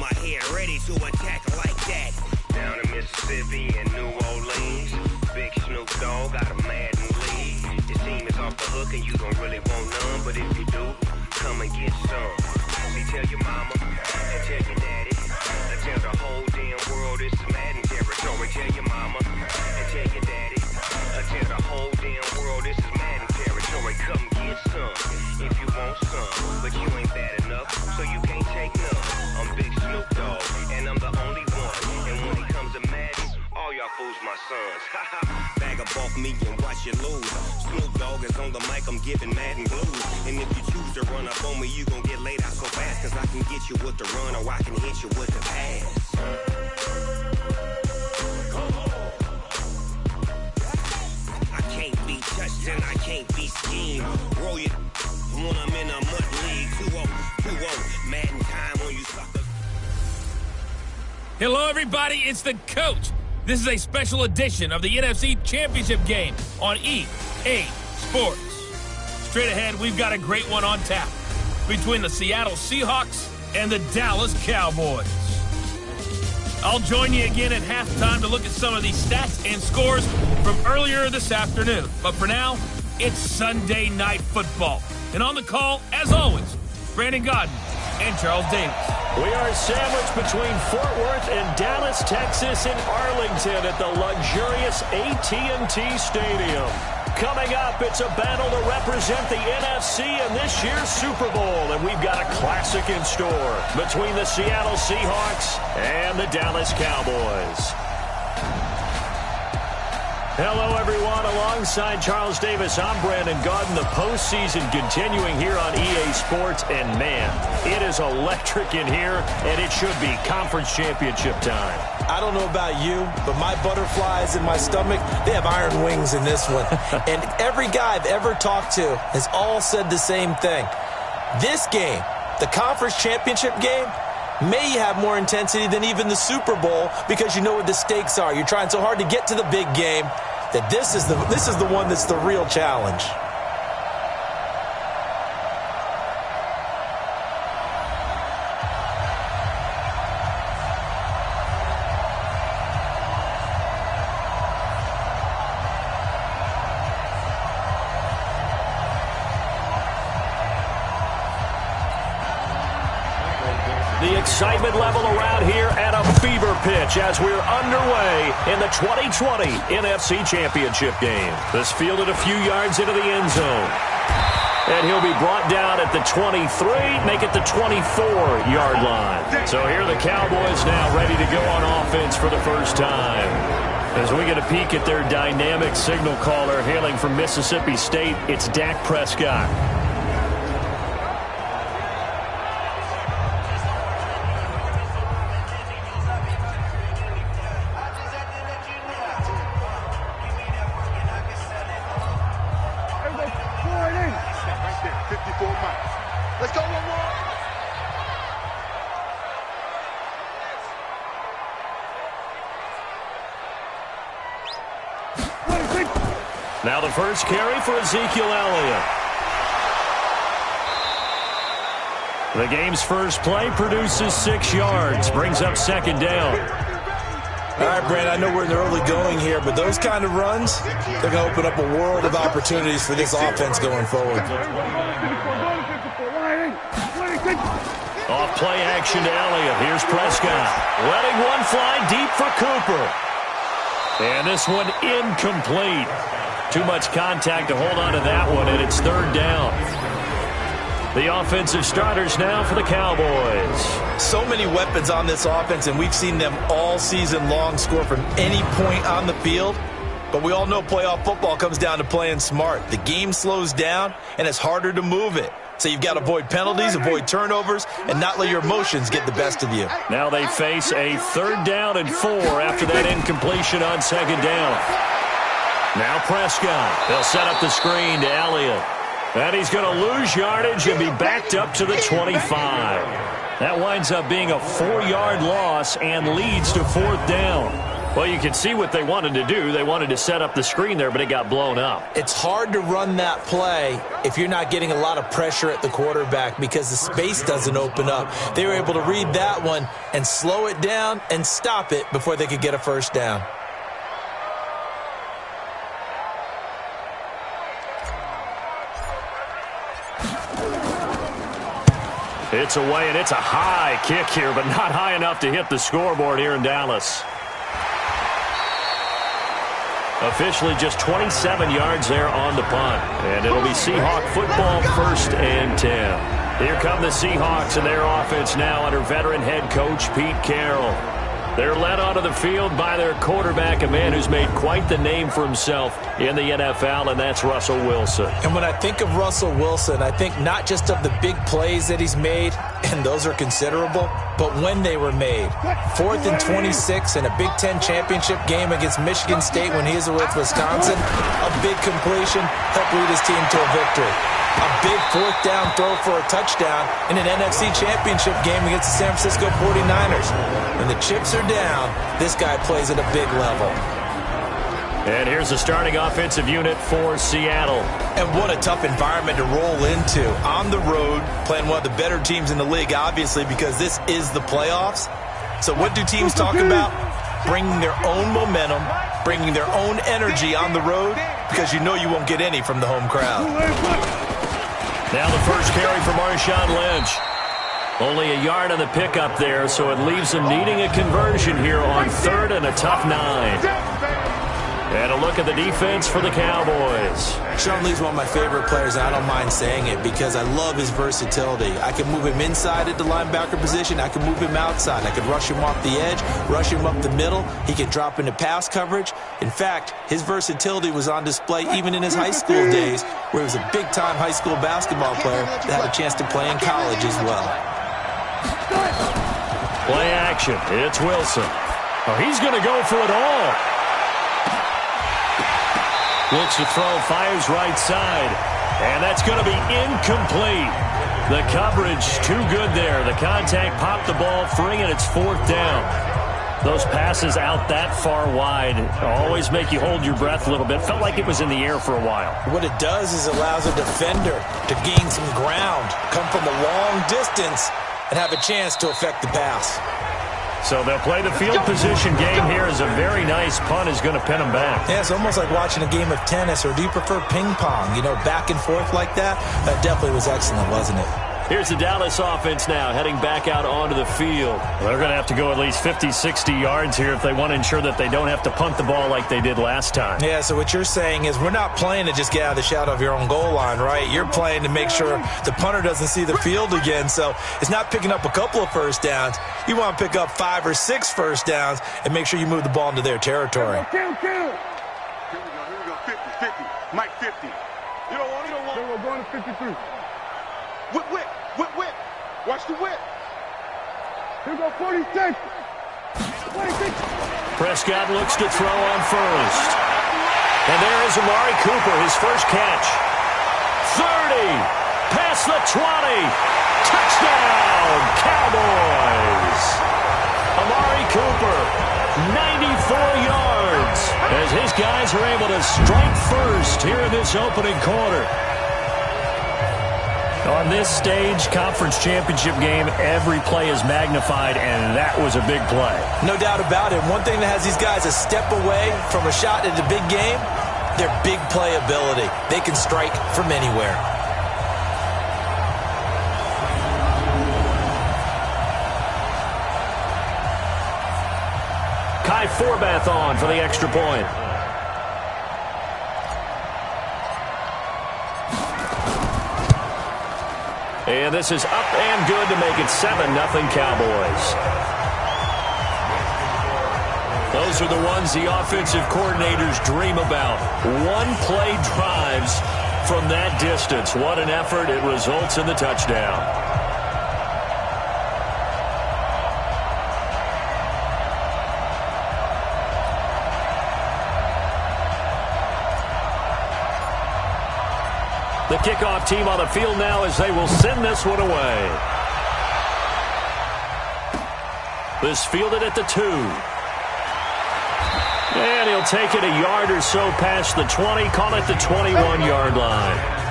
my head, ready to attack like that. Down in Mississippi and New Orleans, Big Snoop Dogg got a Madden league. Your team is off the hook and you don't really want none, but if you do, come and get some. See, tell your mama and tell your daddy, and tell the whole damn world it's Madden territory. Tell your mama and tell your daddy, and tell the whole damn world this is Madden territory. Come get some if you want some, but you ain't bad enough, so you can't take none. I'm Big Snoop Dogg, and I'm the only one. And when it comes to Madden, all y'all fools my sons. Bag up off me and watch you lose. Snoop Dogg is on the mic, I'm giving Madden blues. And if you choose to run up on me, you gon' get laid out so fast. Cause I can get you with the run or I can hit you with the pass. I can't be touched and I can't be schemed. Roll you when I'm in a mud league. 2-0, Madden time on you suckers. Hello, everybody. It's the coach. This is a special edition of the NFC Championship game on EA Sports. Straight ahead, we've got a great one on tap between the Seattle Seahawks and the Dallas Cowboys. I'll join you again at halftime to look at some of the stats and scores from earlier this afternoon. But for now, it's Sunday Night Football. And on the call, as always, Brandon Godden and Charles Davis. We are sandwiched between Fort Worth and Dallas, Texas, in Arlington at the luxurious AT&T Stadium. Coming up, it's a battle to represent the NFC in this year's Super Bowl, and we've got a classic in store between the Seattle Seahawks and the Dallas Cowboys. Hello, everyone. Alongside Charles Davis, I'm Brandon Godden. The postseason continuing here on EA Sports, and man, it is electric in here, and it should be conference championship time. I don't know about you, but my butterflies in my stomach, they have iron wings in this one. And every guy I've ever talked to has all said the same thing. This game, the conference championship game, may have more intensity than even the Super Bowl because you know what the stakes are. You're trying so hard to get to the big game that this is the one that's the real challenge. The excitement level around here at a fever pitch as we're underway in the 2020 NFC Championship game. This fielded a few yards into the end zone. And he'll be brought down at the 23, make it the 24-yard line. So here are the Cowboys now ready to go on offense for the first time. As we get a peek at their dynamic signal caller hailing from Mississippi State, it's Dak Prescott. Now the first carry for Ezekiel Elliott. The game's first play produces 6 yards, brings up second down. All right, Brandon, I know we're in the early going here, but those kind of runs, they're going to open up a world of opportunities for this offense going forward. Off play action to Elliott. Here's Prescott. Letting one fly deep for Cooper. And this one incomplete. Too much contact to hold on to that one, and it's third down. The offensive starters now for the Cowboys. So many weapons on this offense, and we've seen them all season long score from any point on the field. But we all know playoff football comes down to playing smart. The game slows down, and it's harder to move it. So you've got to avoid penalties, avoid turnovers, and not let your emotions get the best of you. Now they face a 3rd down and 4 after that incompletion on 2nd down. Now Prescott. They'll set up the screen to Elliott. And he's going to lose yardage and be backed up to the 25. That winds up being a 4-yard loss and leads to 4th down. Well, you can see what they wanted to do. They wanted to set up the screen there, but it got blown up. It's hard to run that play if you're not getting a lot of pressure at the quarterback because the space doesn't open up. They were able to read that one and slow it down and stop it before they could get a first down. It's away, and it's a high kick here, but not high enough to hit the scoreboard here in Dallas. Officially just 27 yards there on the punt. And it'll be Seahawk football, 1st and 10. Here come the Seahawks and their offense now under veteran head coach Pete Carroll. They're led onto the field by their quarterback, a man who's made quite the name for himself in the NFL, and that's Russell Wilson. And when I think of Russell Wilson, I think not just of the big plays that he's made, and those are considerable, but when they were made. 4th and 26 in a Big Ten championship game against Michigan State when he was with Wisconsin, a big completion helped lead his team to a victory. A big 4th down throw for a touchdown in an NFC championship game against the San Francisco 49ers. When the chips are down, this guy plays at a big level. And here's the starting offensive unit for Seattle. And what a tough environment to roll into. On the road, playing one of the better teams in the league, obviously, because this is the playoffs. So what do teams talk about? Bringing their own momentum, bringing their own energy on the road, because you know you won't get any from the home crowd. Now the first carry for Marshawn Lynch. Only a yard on the pickup there, so it leaves them needing a conversion here on 3rd and a tough 9. And a look at the defense for the Cowboys. Sean Lee's one of my favorite players, and I don't mind saying it because I love his versatility. I can move him inside at the linebacker position. I can move him outside. I can rush him off the edge, rush him up the middle. He can drop into pass coverage. In fact, his versatility was on display even in his high school days, where he was a big-time high school basketball player that had a chance to play in college as well. Play action. It's Wilson. Oh, he's going to go for it all. Looks to throw, fires right side. And that's going to be incomplete. The coverage too good there. The contact popped the ball free, and it's 4th down. Those passes out that far wide always make you hold your breath a little bit. Felt like it was in the air for a while. What it does is allows a defender to gain some ground, come from a long distance, and have a chance to affect the pass. So they'll play the field position game here as a very nice punt is going to pin them back. Yeah, it's almost like watching a game of tennis, or do you prefer ping pong? You know, back and forth like that? That definitely was excellent, wasn't it? Here's the Dallas offense now heading back out onto the field. They're going to have to go at least 50, 60 yards here if they want to ensure that they don't have to punt the ball like they did last time. Yeah, so what you're saying is we're not playing to just get out of the shadow of your own goal line, right? You're playing to make sure the punter doesn't see the field again. So it's not picking up a couple of first downs. You want to pick up 5 or 6 first downs and make sure you move the ball into their territory. Here we go. 50, 50. Mike 50. You don't want it. We're going to 53. Whip. Watch the whip. Here we go, 46. Prescott looks to throw on first. And there is Amari Cooper, his first catch. 30. Past the 20. Touchdown, Cowboys. Amari Cooper, 94 yards. As his guys are able to strike first here in this opening quarter. On this stage, conference championship game, every play is magnified, and that was a big play. No doubt about it. One thing that has these guys a step away from a shot at the big game, their big play ability. They can strike from anywhere. Kai Forbath on for the extra point. And this is up and good to make it 7-0 Cowboys. Those are the ones the offensive coordinators dream about. One-play drives from that distance. What an effort. It results in the touchdown. The kickoff team on the field now as they will send this one away. This fielded at the 2. And he'll take it a yard or so past the 20, call it the 21-yard line.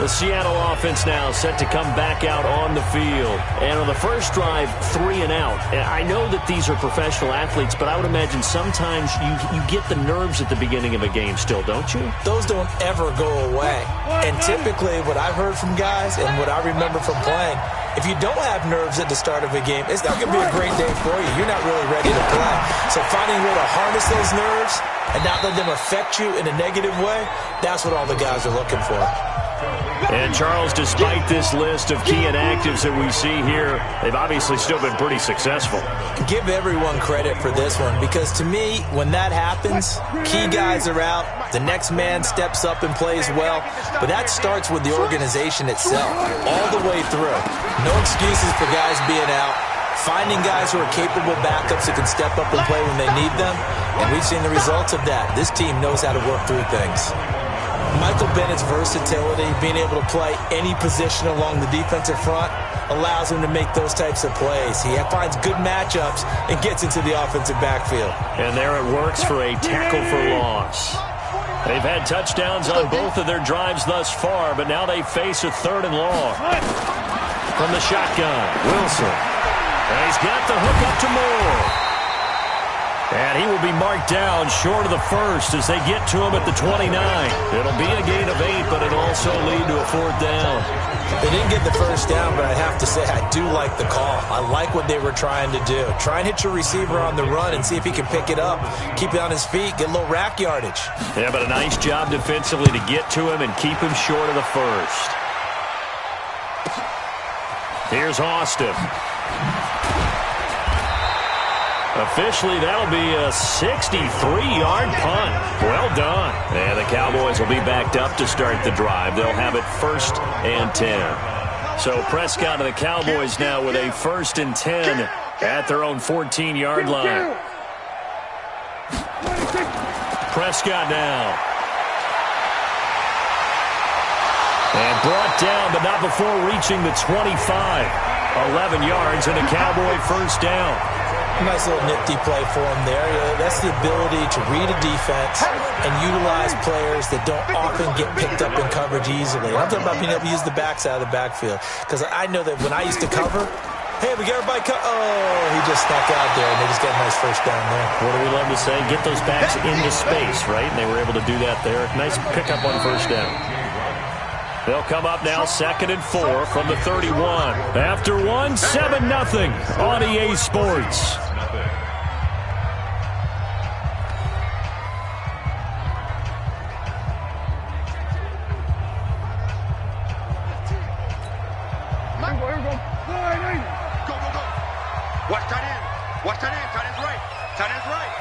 The Seattle offense now set to come back out on the field. And on the first drive, 3 and out. And I know that these are professional athletes, but I would imagine sometimes you get the nerves at the beginning of a game still, don't you? Those don't ever go away. And typically what I've heard from guys and what I remember from playing, if you don't have nerves at the start of a game, it's not going to be a great day for you. You're not really ready to play. So finding a way to harness those nerves and not let them affect you in a negative way, that's what all the guys are looking for. And, Charles, despite this list of key inactives that we see here, they've obviously still been pretty successful. Give everyone credit for this one because, to me, when that happens, key guys are out, the next man steps up and plays well, but that starts with the organization itself, all the way through. No excuses for guys being out, finding guys who are capable backups who can step up and play when they need them, and we've seen the results of that. This team knows how to work through things. Michael Bennett's versatility, being able to play any position along the defensive front, allows him to make those types of plays. He finds good matchups and gets into the offensive backfield. And there it works for a tackle for loss. They've had touchdowns on both of their drives thus far, but now they face a 3rd and long. From the shotgun, Wilson. And he's got the hook up to Moore. And he will be marked down short of the first as they get to him at the 29. It'll be a gain of 8, but it'll also lead to a 4th down. They didn't get the first down, but I have to say I do like the call. I like what they were trying to do. Try and hit your receiver on the run and see if he can pick it up, keep it on his feet, get a little rack yardage. Yeah, but a nice job defensively to get to him and keep him short of the first. Here's Austin. Officially, that'll be a 63-yard punt. Well done. And the Cowboys will be backed up to start the drive. They'll have it 1st and 10. So Prescott and the Cowboys now with a 1st and 10 at their own 14-yard line. Prescott now. And brought down, but not before reaching the 25. 11 yards and a Cowboy 1st down. Nice little nifty play for him there. That's the ability to read a defense and utilize players that don't often get picked up in coverage easily. And I'm talking about being able to use the backside of the backfield. Because I know that when I used to cover, hey, we got everybody he just snuck out there, and they just got a nice 1st down there. What do we love to say? Get those backs into space, right? And they were able to do that there. Nice pickup on 1st down. They'll come up now 2nd and 4 from the 31. After 1, 7-0 on EA Sports. Watch tight end. Watch tight end. Tight end's right. Tight end's right.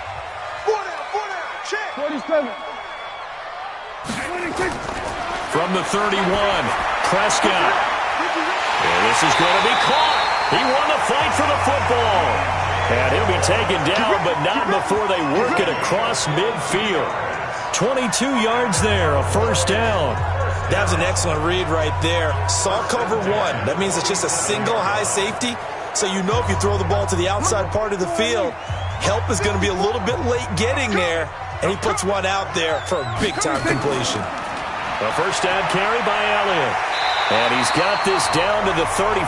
4 down. Check. 47. 26. From the 31, Prescott. And this is going to be caught. He won the fight for the football. And he'll be taken down, but not before they work it across midfield. 22 yards there, a 1st down. That was an excellent read right there. Saw cover 1. That means it's just a single high safety. So you know if you throw the ball to the outside part of the field, help is going to be a little bit late getting there. And he puts one out there for a big-time completion. A 1st down carry by Elliott. And he's got this down to the 35.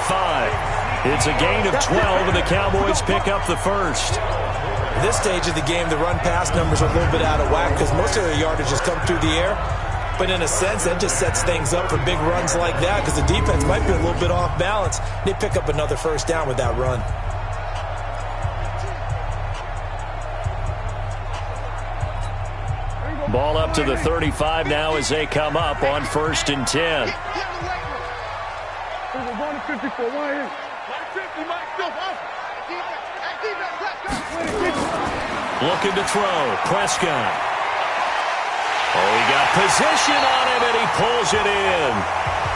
It's a gain of 12, and the Cowboys pick up the 1st. At this stage of the game, the run-pass numbers are a little bit out of whack because most of their yardage has come through the air. But in a sense, that just sets things up for big runs like that because the defense might be a little bit off balance. They pick up another 1st down with that run. Ball up to the 35 now as they come up on 1st and 10. Looking to throw. Prescott. He got position on him, and he pulls it in.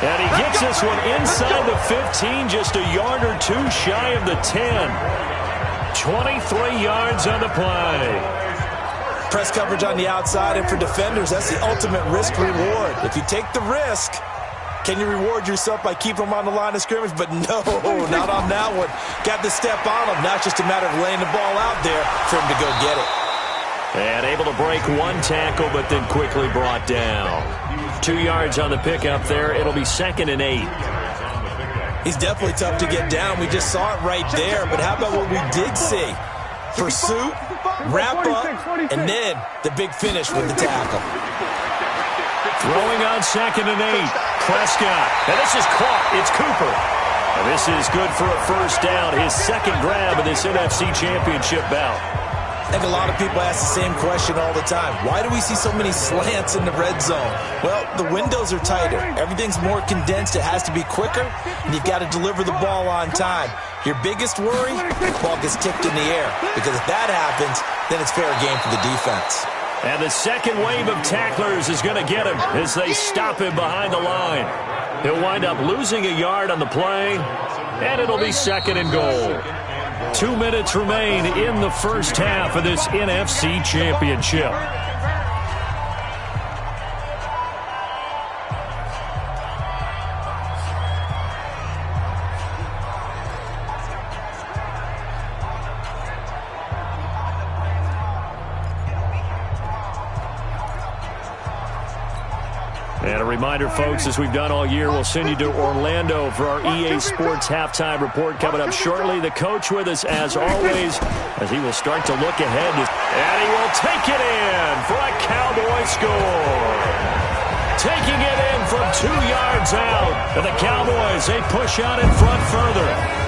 And he gets this one inside the 15, just a yard or 2 shy of the 10. 23 yards on the play. Press coverage on the outside, and for defenders, that's the ultimate risk reward. If you take the risk, Can you reward yourself by keeping him on the line of scrimmage? But no, not on that one. Got the step on him. Now it's just a matter of laying the ball out there for him to go get it. And able to break one tackle, but then quickly brought down. 2 yards on the pickup there. It'll be 2nd and 8. He's definitely tough to get down. We just saw it right there. But how about what we did see? Pursuit, wrap up, and then the big finish with the tackle. Throwing on 2nd and 8. Prescott. And this is caught. It's Cooper. And this is good for a first down. His second grab of this NFC Championship bout. I think a lot of people ask the same question all the time. Why do we see so many slants in the red zone? Well, the windows are tighter. Everything's more condensed. It has to be quicker, and you've got to deliver the ball on time. Your biggest worry, the ball gets tipped in the air, because if that happens, then it's fair game for the defense. And the second wave of tacklers is going to get him as they stop him behind the line. He'll wind up losing a yard on the play, and it'll be 2nd and goal. 2 minutes remain in the first half of this NFC Championship. And a reminder, folks, as we've done all year, we'll send you to Orlando for our EA Sports halftime report coming up shortly. The coach with us, as always, as he will start to look ahead. And he will take it in for a Cowboy score. Taking it in from 2 yards out. And the Cowboys, they push out in front further.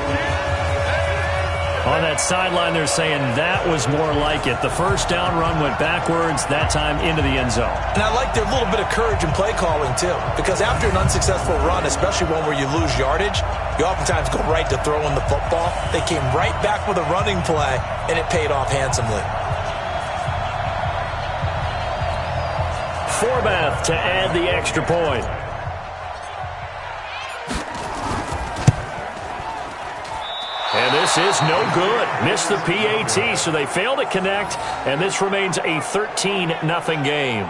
On that sideline, they're saying that was more like it. The first down run went backwards, that time into the end zone. And I like their little bit of courage in play calling, too. Because after an unsuccessful run, especially one where you lose yardage, you oftentimes go right to throwing the football. They came right back with a running play, and it paid off handsomely. Forbath to add the extra point. And this is no good. Missed the PAT, so they fail to connect, and this remains a 13-0 game.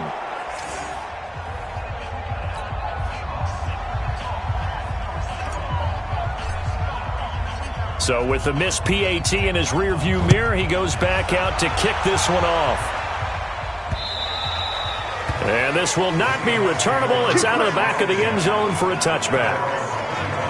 So with the missed PAT in his rearview mirror, he goes back out to kick this one off. And this will not be returnable. It's out of the back of the end zone for a touchback.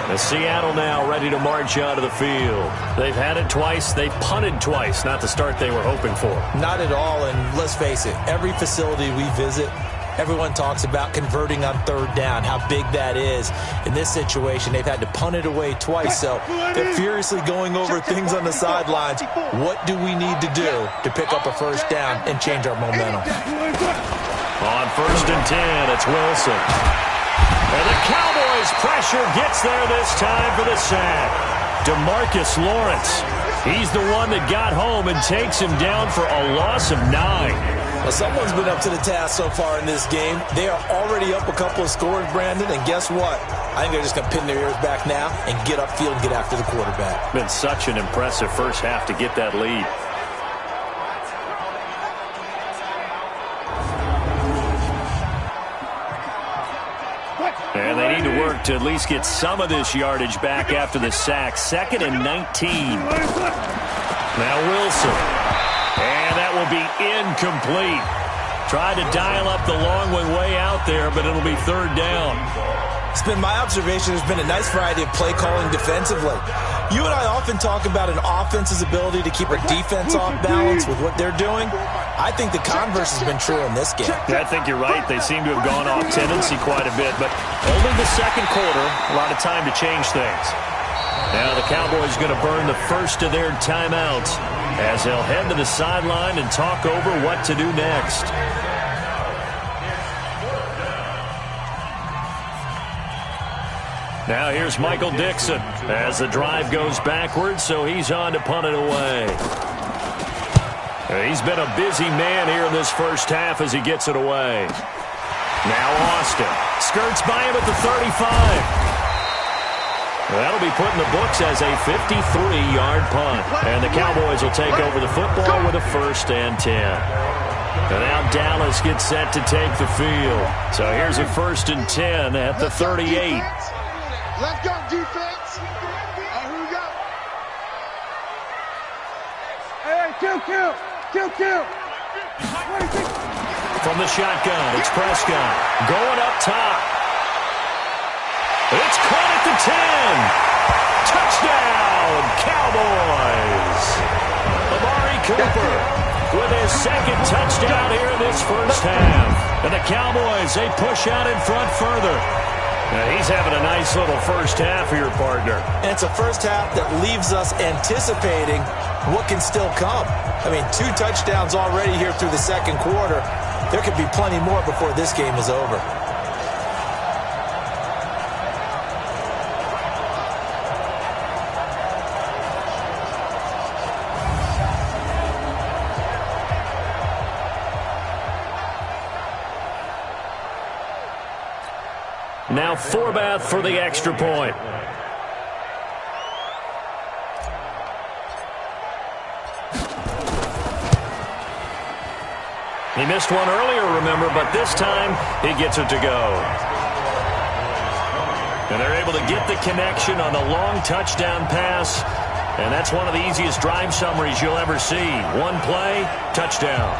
The Seattle now ready to march out of the field. They've had it twice. They've punted twice. Not the start they were hoping for. Not at all, and let's face it, every facility we visit, everyone talks about converting on third down, how big that is. In this situation, they've had to punt it away twice, so they're furiously going over things on the sidelines. What do we need to do to pick up a first down and change our momentum? On 1st and 10, it's Wilson. And the Cowboys' pressure gets there this time for the sack. DeMarcus Lawrence. He's the one that got home and takes him down for a loss of 9. Well, someone's been up to the task so far in this game. They are already up a couple of scores, Brandon, and guess what? I think they're just going to pin their ears back now and get upfield and get after the quarterback. Been such an impressive first half to get that lead. And they need to work to at least get some of this yardage back after the sack. 2nd and 19. Now Wilson. And that will be incomplete. Tried to dial up the long one way out there, but it'll be 3rd down. It's been my observation there's been a nice variety of play calling defensively. You and I often talk about an offense's ability to keep our defense off balance with what they're doing. I think the converse has been true in this game. Yeah, I think you're right. They seem to have gone off tendency quite a bit, but only the second quarter, a lot of time to change things. Now the Cowboys going to burn the first of their timeouts as they'll head to the sideline and talk over what to do next. Now here's Michael Dixon as the drive goes backwards, so he's on to punt it away. He's been a busy man here in this first half as he gets it away. Now Austin skirts by him at the 35. That'll be put in the books as a 53-yard punt. And the Cowboys will take over the football with a 1st and 10. And now Dallas gets set to take the field. So here's a 1st and 10 at the 38. Let's go, defense. Here we go. Hey, kill. From the shotgun, it's Prescott. Going up top. It's caught at the 10. Touchdown, Cowboys. Amari Cooper with his 2nd touchdown here in this first half. And the Cowboys, they push out in front further. Now he's having a nice little first half for your partner. And it's a first half that leaves us anticipating what can still come. I mean, 2 touchdowns already here through the second quarter. There could be plenty more before this game is over. Now Forbath for the extra point. He missed one earlier, remember, but this time he gets it to go. And they're able to get the connection on the long touchdown pass. And that's one of the easiest drive summaries you'll ever see. One play, touchdown.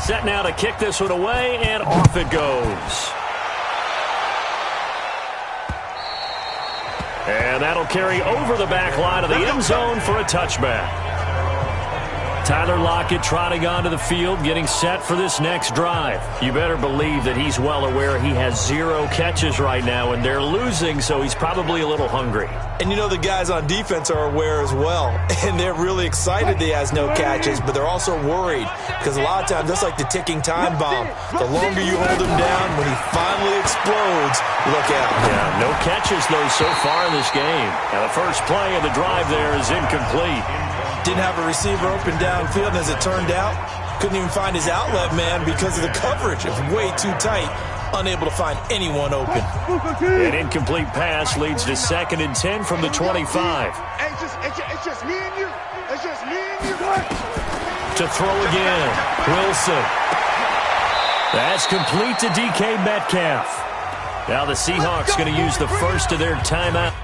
Set now to kick this one away, and off it goes. And that'll carry over the back line of the end zone for a touchback. Tyler Lockett trotting onto the field, getting set for this next drive. You better believe that he's well aware he has 0 catches right now, and they're losing, so he's probably a little hungry. And you know the guys on defense are aware as well, and they're really excited that he has no catches, but they're also worried because a lot of times, just like the ticking time bomb, the longer you hold him down, when he finally explodes, look out. Yeah, no catches, though, so far in this game. Now, the first play of the drive there is incomplete. Didn't have a receiver open downfield, and as it turned out, couldn't even find his outlet man because of the coverage. It was way too tight, unable to find anyone open. An incomplete pass leads to 2nd and 10 from the 25. It's just me and you. It's just me and you. To throw again, Wilson. That's complete to DK Metcalf. Now the Seahawks going to use the first of their timeout.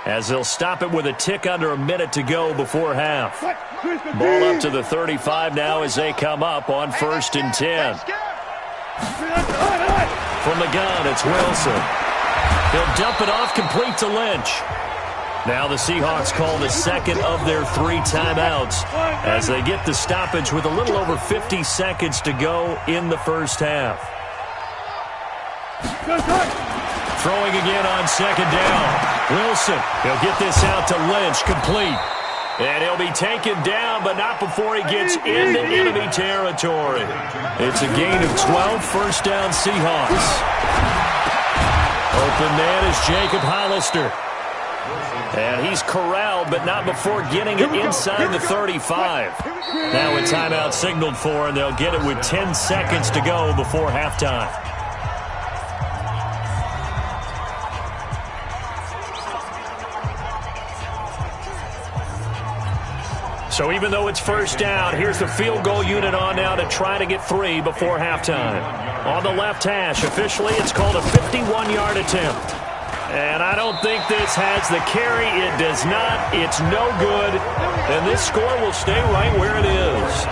As they'll stop it with a tick under a minute to go before half. Ball up to the 35 now as they come up on 1st and 10. From the gun, it's Wilson. He'll dump it off complete to Lynch. Now the Seahawks call the second of their 3 timeouts as they get the stoppage with a little over 50 seconds to go in the first half. Throwing again on 2nd down. Wilson, he'll get this out to Lynch, complete. And he'll be taken down, but not before he gets into enemy territory. It's a gain of 12, 1st down Seahawks. Open man is Jacob Hollister. And he's corralled, but not before getting it inside the 35. Now a timeout signaled for, and they'll get it with 10 seconds to go before halftime. So even though it's 1st down, here's the field goal unit on now to try to get 3 before halftime. On the left hash, officially it's called a 51-yard attempt. And I don't think this has the carry. It does not. It's no good. And this score will stay right where it is.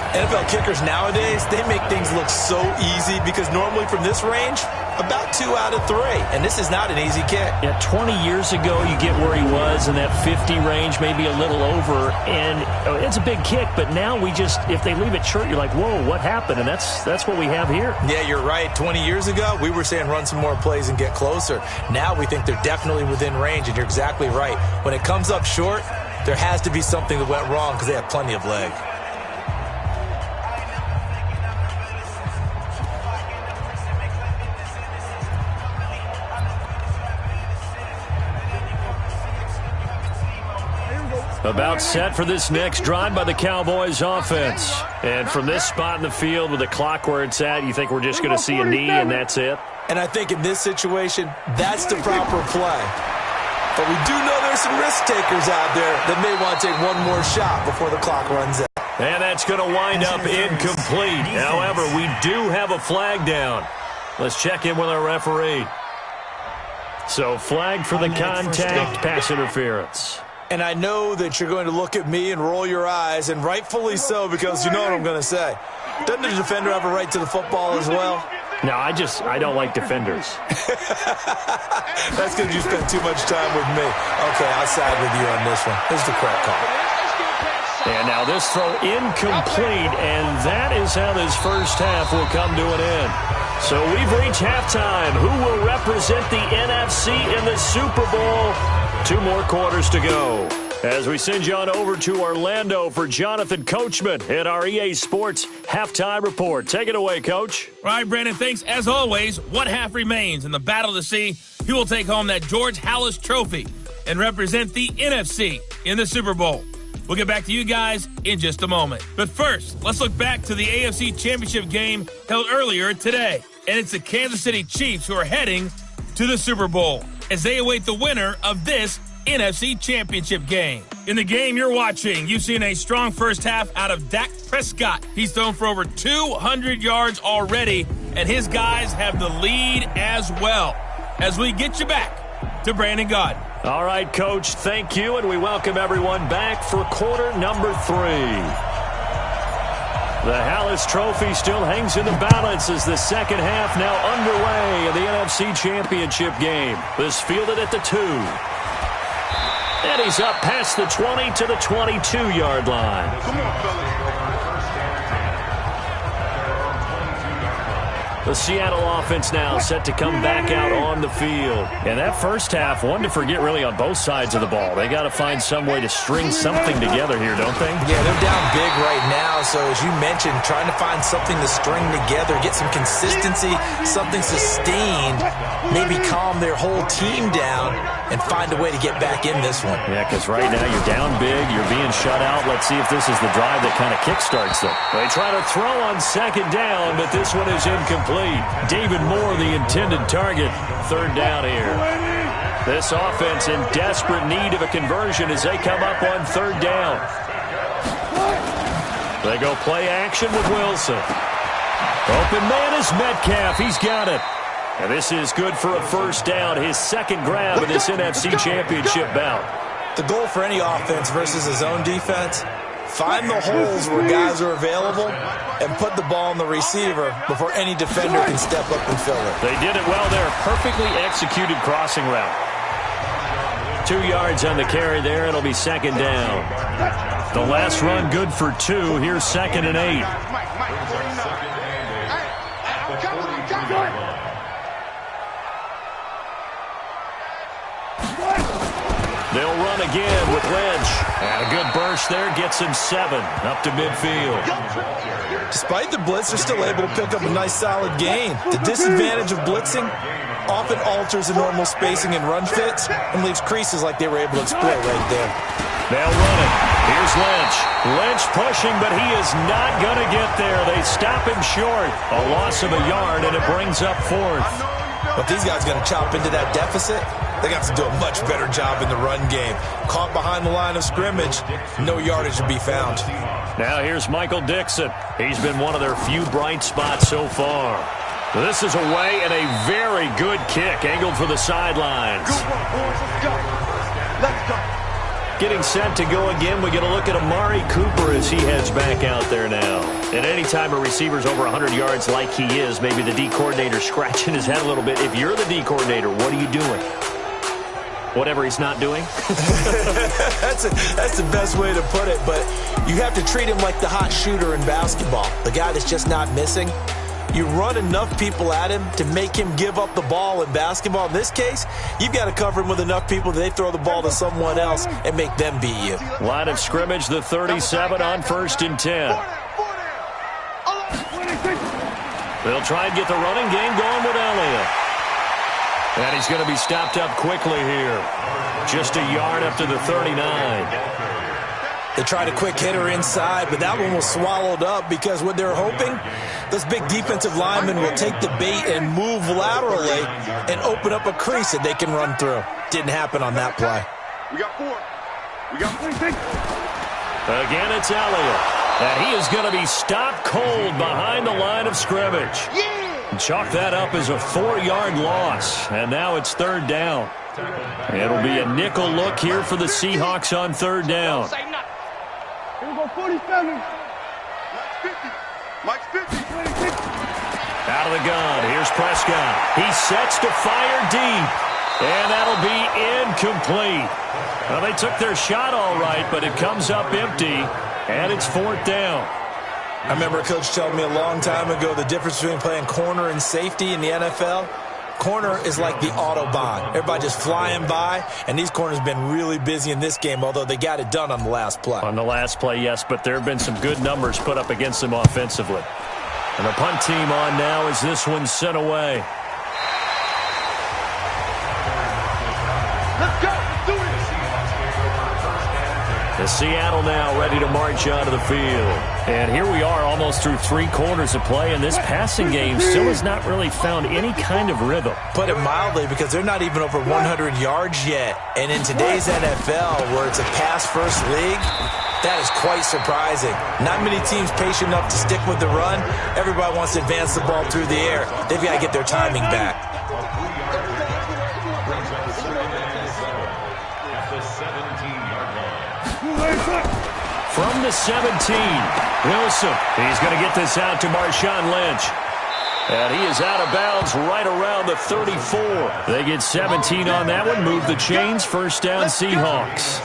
NFL kickers nowadays, they make things look so easy because normally from this range, about 2 out of 3. And this is not an easy kick. Yeah, 20 years ago, you get where he was in that 50 range, maybe a little over. And it's a big kick, but now we just, if they leave it short, you're like, whoa, what happened? And that's what we have here. Yeah, you're right. 20 years ago, we were saying run some more plays and get closer. Now we think they're definitely within range, and you're exactly right. When it comes up short, there has to be something that went wrong because they have plenty of leg. About set for this next drive by the Cowboys offense. And from this spot in the field with the clock where it's at, you think we're just going to see a knee and that's it? And I think in this situation, that's the proper play. But we do know there's some risk takers out there that may want to take one more shot before the clock runs out. And that's going to wind up incomplete. However, we do have a flag down. Let's check in with our referee. So flag for the contact, pass interference. And I know that you're going to look at me and roll your eyes, and rightfully so, because you know what I'm going to say. Doesn't the defender have a right to the football as well? No, I don't like defenders. That's because you spend too much time with me. Okay, I'll side with you on this one. This is the correct call. And now this throw incomplete, and that is how this first half will come to an end. So we've reached halftime. Who will represent the NFC in the Super Bowl? 2 more quarters to go. As we send you on over to Orlando for Jonathan Coachman at our EA Sports Halftime Report. Take it away, Coach. All right, Brandon, thanks. As always, 1 half remains in the battle to see who will take home that George Halas Trophy and represent the NFC in the Super Bowl. We'll get back to you guys in just a moment. But first, let's look back to the AFC Championship game held earlier today. And it's the Kansas City Chiefs who are heading to the Super Bowl as they await the winner of this NFC Championship game. In the game you're watching, you've seen a strong first half out of Dak Prescott. He's thrown for over 200 yards already, and his guys have the lead as well. As we get you back to Brandon Gaudin. All right, Coach, thank you, and we welcome everyone back for quarter number 3. The Halas Trophy still hangs in the balance as the second half now underway in the NFC Championship game. This fielded at the 2. And he's up past the 20 to the 22-yard line. Come on, fellas. The Seattle offense now set to come back out on the field. And that first half, one to forget really on both sides of the ball. They got to find some way to string something together here, don't they? Yeah, they're down big right now. So as you mentioned, trying to find something to string together, get some consistency, something sustained, maybe calm their whole team down and find a way to get back in this one. Yeah, because right now you're down big, you're being shut out. Let's see if this is the drive that kind of kickstarts them. They try to throw on second down, but this one is incomplete. David Moore, the intended target. Third down here. This offense in desperate need of a conversion as they come up on third down. They go play action with Wilson. Open man is Metcalf. He's got it. And this is good for a first down, his second grab in this NFC Championship bout. The goal for any offense versus his own defense, find the holes where guys are available and put the ball on the receiver before any defender can step up and fill it. They did it well there. Perfectly executed crossing route. 2 yards on the carry there. It'll be second down. The last run good for 2. Here's 2nd and 8. They'll run again with Lynch. And a good burst there gets him 7 up to midfield. Despite the blitz, they're still able to pick up a nice solid gain. The disadvantage of blitzing often alters the normal spacing and run fits and leaves creases like they were able to exploit right there. They'll run it. Here's Lynch. Lynch pushing, but he is not going to get there. They stop him short. A loss of a yard, and it brings up 4th. But these guys are going to chop into that deficit. They got to do a much better job in the run game. Caught behind the line of scrimmage, no yardage to be found. Now here's Michael Dixon. He's been one of their few bright spots so far. This is away and a very good kick, angled for the sidelines. Good work, boys. Let's go. Let's go. Getting set to go again, we get a look at Amari Cooper as he heads back out there now. And any time a receiver's over 100 yards like he is, maybe the D coordinator scratching his head a little bit. If you're the D coordinator, what are you doing? Whatever he's not doing? That's the best way to put it, but you have to treat him like the hot shooter in basketball, the guy that's just not missing. You run enough people at him to make him give up the ball in basketball. In this case, you've got to cover him with enough people that they throw the ball to someone else and make them beat you. Line of scrimmage, the 37 on 1st and 10. They'll try and get the running game going with Elliott. And he's going to be stopped up quickly here. Just a yard up to the 39. They tried a quick hitter inside, but that one was swallowed up because what they're hoping, those big defensive linemen will take the bait and move laterally and open up a crease that they can run through. Didn't happen on that play. We got 4. We got 3. Again, it's Elliott. And he is going to be stopped cold behind the line of scrimmage. Chalk that up as a 4-yard loss. And now it's 3rd down. It'll be a nickel look here for the Seahawks on 3rd down. Here we go, 47. Mike's 50. Mike's 50. Out of the gun. Here's Prescott. He sets to fire deep. And that'll be incomplete. Well, they took their shot all right, but it comes up empty. And it's 4th down. I remember a coach telling me a long time ago the difference between playing corner and safety in the NFL. Corner is like the Autobahn. Everybody just flying by, and these corners have been really busy in this game, although they got it done on the last play. On the last play, yes, but there have been some good numbers put up against them offensively. And the punt team on now as this one's sent away. Let's go. Let's do it. As Seattle now ready to march onto the field. And here we are almost through 3 quarters of play, and this passing game still has not really found any kind of rhythm. Put it mildly, because they're not even over 100 yards yet. And in today's NFL, where it's a pass-first league, that is quite surprising. Not many teams patient enough to stick with the run. Everybody wants to advance the ball through the air. They've got to get their timing back. From the 17, Wilson. He's going to get this out to Marshawn Lynch. And he is out of bounds right around the 34. They get 17 on that one. Move the chains. First down, Seahawks.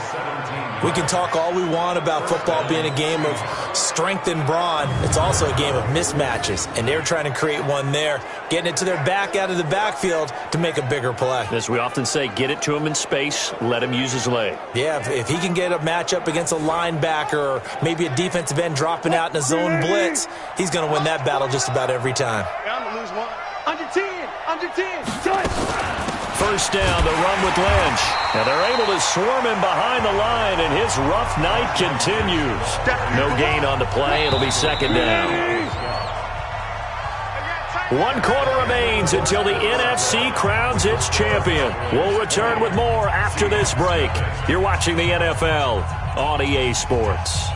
We can talk all we want about football being a game of strength and brawn. It's also a game of mismatches, and they're trying to create one there, getting it to their back out of the backfield to make a bigger play. As we often say, get it to him in space, let him use his leg. Yeah, if he can get a matchup against a linebacker or maybe a defensive end dropping out in a zone blitz, he's going to win that battle just about every time. I'm going to lose one. Under 10. Under 10. Touch. First down, the run with Lynch. And they're able to swarm him behind the line, and his rough night continues. No gain on the play. It'll be second down. 1 quarter remains until the NFC crowns its champion. We'll return with more after this break. You're watching the NFL on EA Sports.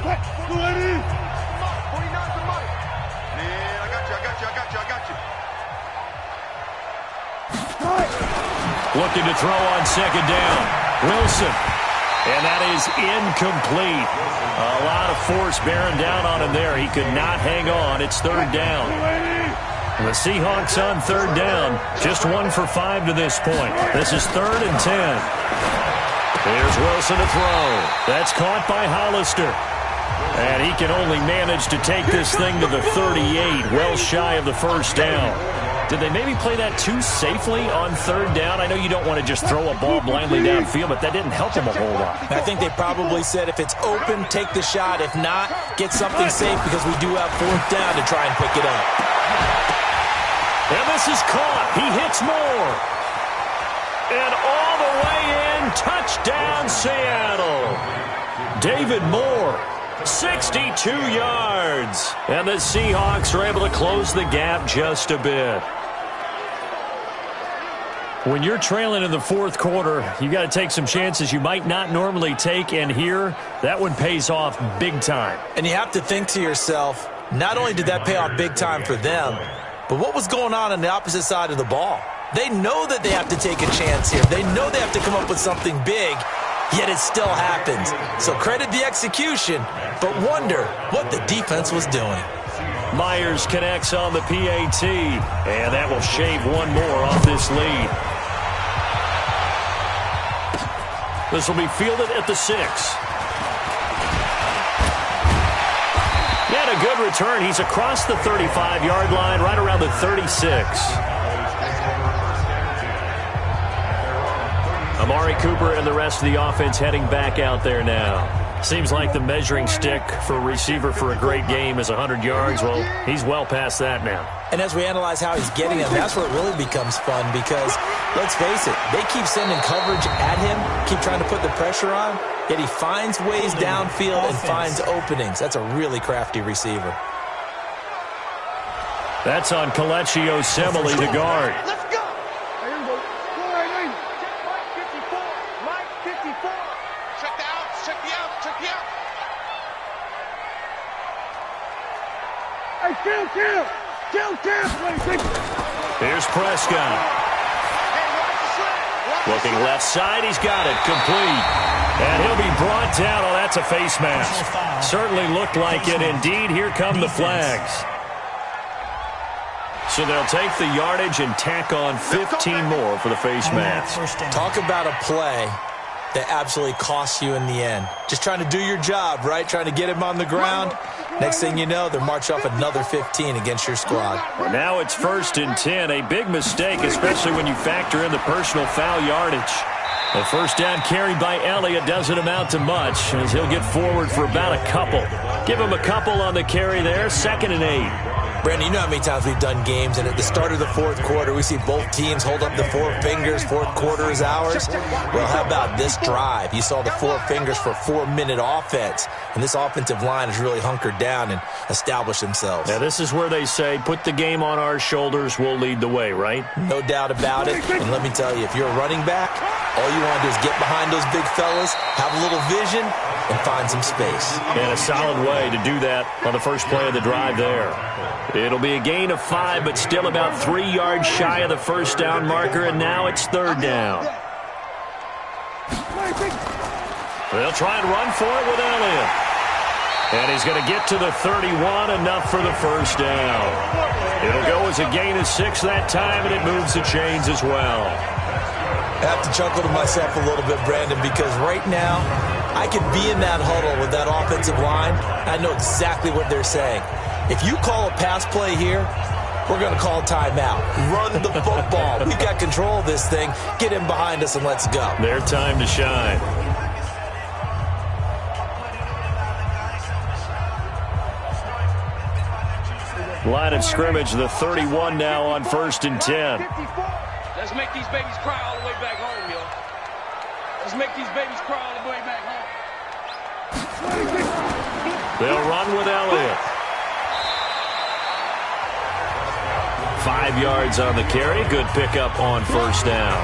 What? 49 to Mike. looking to throw on second down. Wilson. And that is incomplete. A lot of force bearing down on him there. He could not hang on. It's third down. The Seahawks on third down. Just 1 for 5 to this point. This is 3rd and 10. Here's Wilson to throw. That's caught by Hollister. And he can only manage to take this thing to the 38, well shy of the first down. Did they maybe play that too safely on third down? I know you don't want to just throw a ball blindly downfield, but that didn't help them a whole lot. I think they probably said if it's open, take the shot. If not, get something safe because we do have 4th down to try and pick it up. And this is caught. He hits Moore. And all the way in, touchdown Seattle. David Moore. 62 yards. And the Seahawks are able to close the gap just a bit. When you're trailing in the 4th quarter, you got to take some chances you might not normally take, and here, that one pays off big time. And you have to think to yourself, not only did that pay off big time for them, but what was going on the opposite side of the ball? They know that they have to take a chance here. They know they have to come up with something big, yet it still happens. So credit the execution, but wonder what the defense was doing. Myers connects on the PAT, and that will shave one more off this lead. This will be fielded at the 6. And a good return. He's across the 35-yard line, right around the 36. Amari Cooper and the rest of the offense heading back out there now. Seems like the measuring stick for a receiver for a great game is 100 yards. Well, he's well past that now. And as we analyze how he's getting them, that's where it really becomes fun because, let's face it, they keep sending coverage at him, keep trying to put the pressure on, yet he finds ways downfield and finds openings. That's a really crafty receiver. That's on Kelechi Osemele, the guard. Let's go. Here we go. Go right, Mike 54. Mike 54. Check the outs. Check the outs. Check the outs. Hey, kill. Here's Prescott. Looking left side, he's got it, complete. And he'll be brought down. Oh, that's a face mask. Certainly looked like it. Indeed, here come the flags. So they'll take the yardage and tack on 15 more for the face mask. Talk about a play that absolutely costs you in the end. Just trying to do your job, right? Trying to get him on the ground. Next thing you know, they're march off another 15 against your squad. Well, now it's 1st and 10. A big mistake, especially when you factor in the personal foul yardage. The first down carried by Elliott doesn't amount to much, as he'll get forward for about a couple. Give him a couple on the carry there. 2nd and 8. Brandon, you know how many times we've done games, and at the start of the 4th quarter, we see both teams hold up the 4 fingers, 4th quarter is ours. Well, how about this drive? You saw the 4 fingers for 4-minute offense, and this offensive line has really hunkered down and established themselves. Now, this is where they say, put the game on our shoulders, we'll lead the way, right? No doubt about it, and let me tell you, if you're a running back, all you want to do is get behind those big fellas, have a little vision, and find some space. And a solid way to do that on the first play of the drive there. It'll be a gain of 5, but still about 3 yards shy of the first down marker, and now it's 3rd down. They'll try and run for it with Elliott. And he's going to get to the 31, enough for the first down. It'll go as a gain of 6 that time, and it moves the chains as well. I have to chuckle to myself a little bit, Brandon, because right now I could be in that huddle with that offensive line. I know exactly what they're saying. If you call a pass play here, we're going to call timeout. Run the football. We've got control of this thing. Get him behind us and let's go. Their time to shine. Line of scrimmage, the 31 now on 1st and 10. Let's make these babies cry all the way back home, yo. Let's make these babies cry all the way back home. They'll run with Elliott. 5 yards on the carry. Good pickup on first down.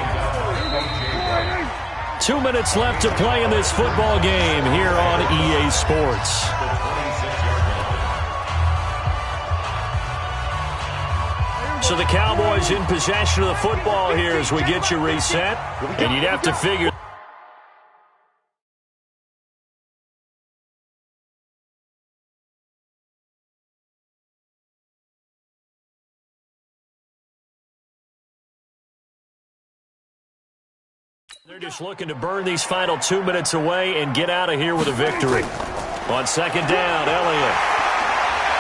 2 minutes left to play in this football game here on EA Sports. So So the Cowboys in possession of the football here as we get you reset. And you'd have to figure they're just looking to burn these final 2 minutes away and get out of here with a victory. On second down, Elliott.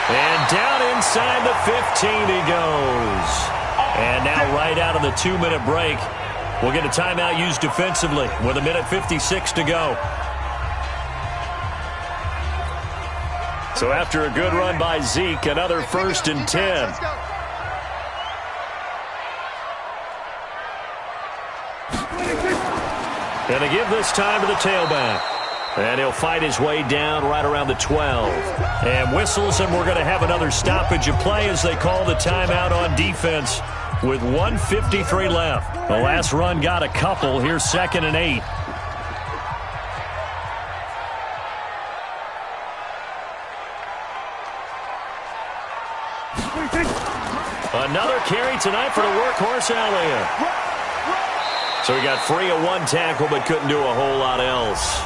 And down inside the 15 he goes. And now right out of the 2-minute break, we'll get a timeout used defensively with 1:56 to go. So after a good run by Zeke, another 1st and 10. And they give this time to the tailback. And he'll fight his way down right around the 12. And whistles, and we're going to have another stoppage of play as they call the timeout on defense with 1:53 left. The last run got a couple. Here's 2nd and 8. Another carry tonight for the workhorse Elliott. So he got free of one tackle but couldn't do a whole lot else.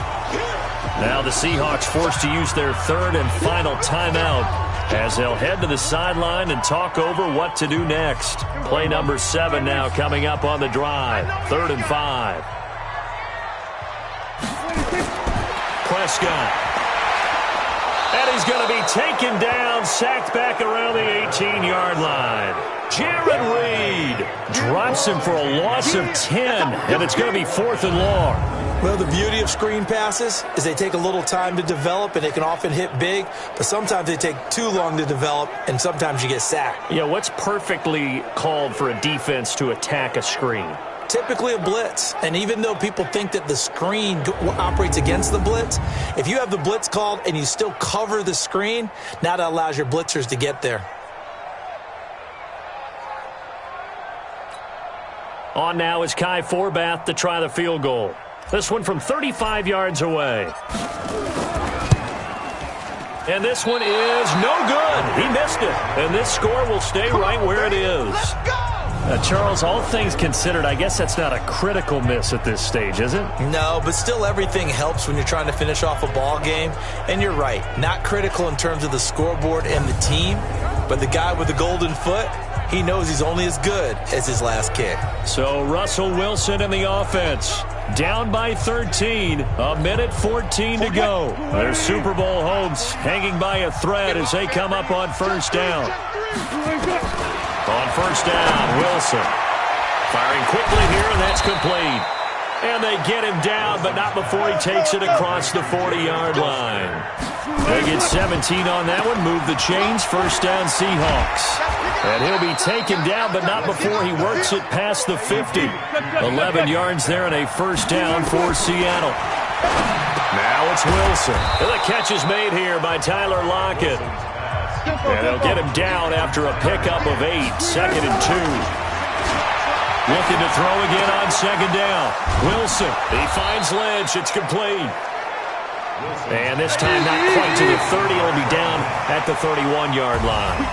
Now the Seahawks forced to use their 3rd and final timeout as they'll head to the sideline and talk over what to do next. Play number 7 now coming up on the drive. 3rd and 5. Prescott. And he's going to be taken down, sacked back around the 18-yard line. Jared Reed drops him for a loss of 10, and it's going to be 4th and long. Well, the beauty of screen passes is they take a little time to develop, and they can often hit big, but sometimes they take too long to develop, and sometimes you get sacked. Yeah, what's perfectly called for a defense to attack a screen? Typically a blitz, and even though people think that the screen operates against the blitz, if you have the blitz called and you still cover the screen, now that allows your blitzers to get there. On now is Kai Forbath to try the field goal. This one from 35 yards away. And this one is no good. He missed it. And this score will stay right where it is. Charles, all things considered, I guess that's not a critical miss at this stage, is it? No, but still everything helps when you're trying to finish off a ball game. And you're right, not critical in terms of the scoreboard and the team, but the guy with the golden foot, he knows he's only as good as his last kick. So Russell Wilson in the offense. Down by 13, 1:14 to go. Their Super Bowl hopes hanging by a thread as they come up on 1st down. On 1st down, Wilson firing quickly here, and that's complete. And they get him down, but not before he takes it across the 40-yard line. They get 17 on that one, move the chains, 1st down Seahawks. And he'll be taken down, but not before he works it past the 50. 11 yards there and a 1st down for Seattle. Now it's Wilson. And the catch is made here by Tyler Lockett. And they'll get him down after a pickup of 8, 2nd and 2. Looking to throw again on 2nd down. Wilson, he finds Lynch. It's complete. And this time not quite to the 30. He'll be down at the 31-yard line.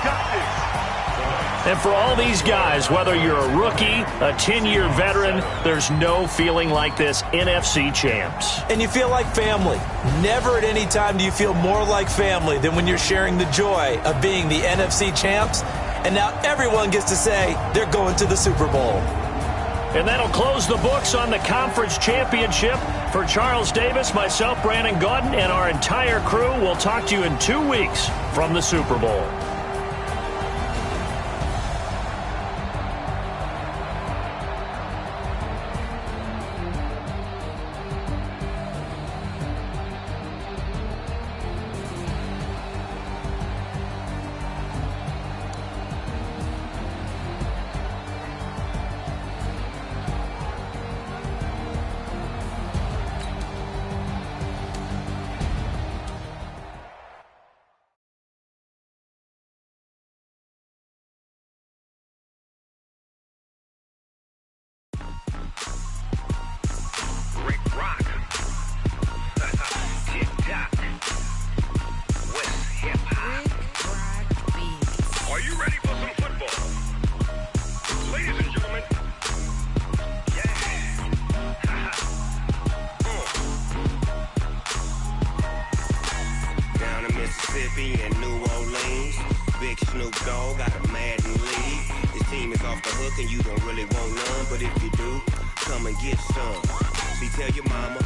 And for all these guys, whether you're a rookie, a 10-year veteran, there's no feeling like this NFC champs. And you feel like family. Never at any time do you feel more like family than when you're sharing the joy of being the NFC champs. And now everyone gets to say they're going to the Super Bowl. And that'll close the books on the conference championship. For Charles Davis, myself, Brandon Gaudin, and our entire crew, we'll talk to you in 2 weeks from the Super Bowl. Mississippi and New Orleans. Big Snoop Dogg got a Madden league. His team is off the hook and you don't really want none, but if you do, come and get some. See, tell your mama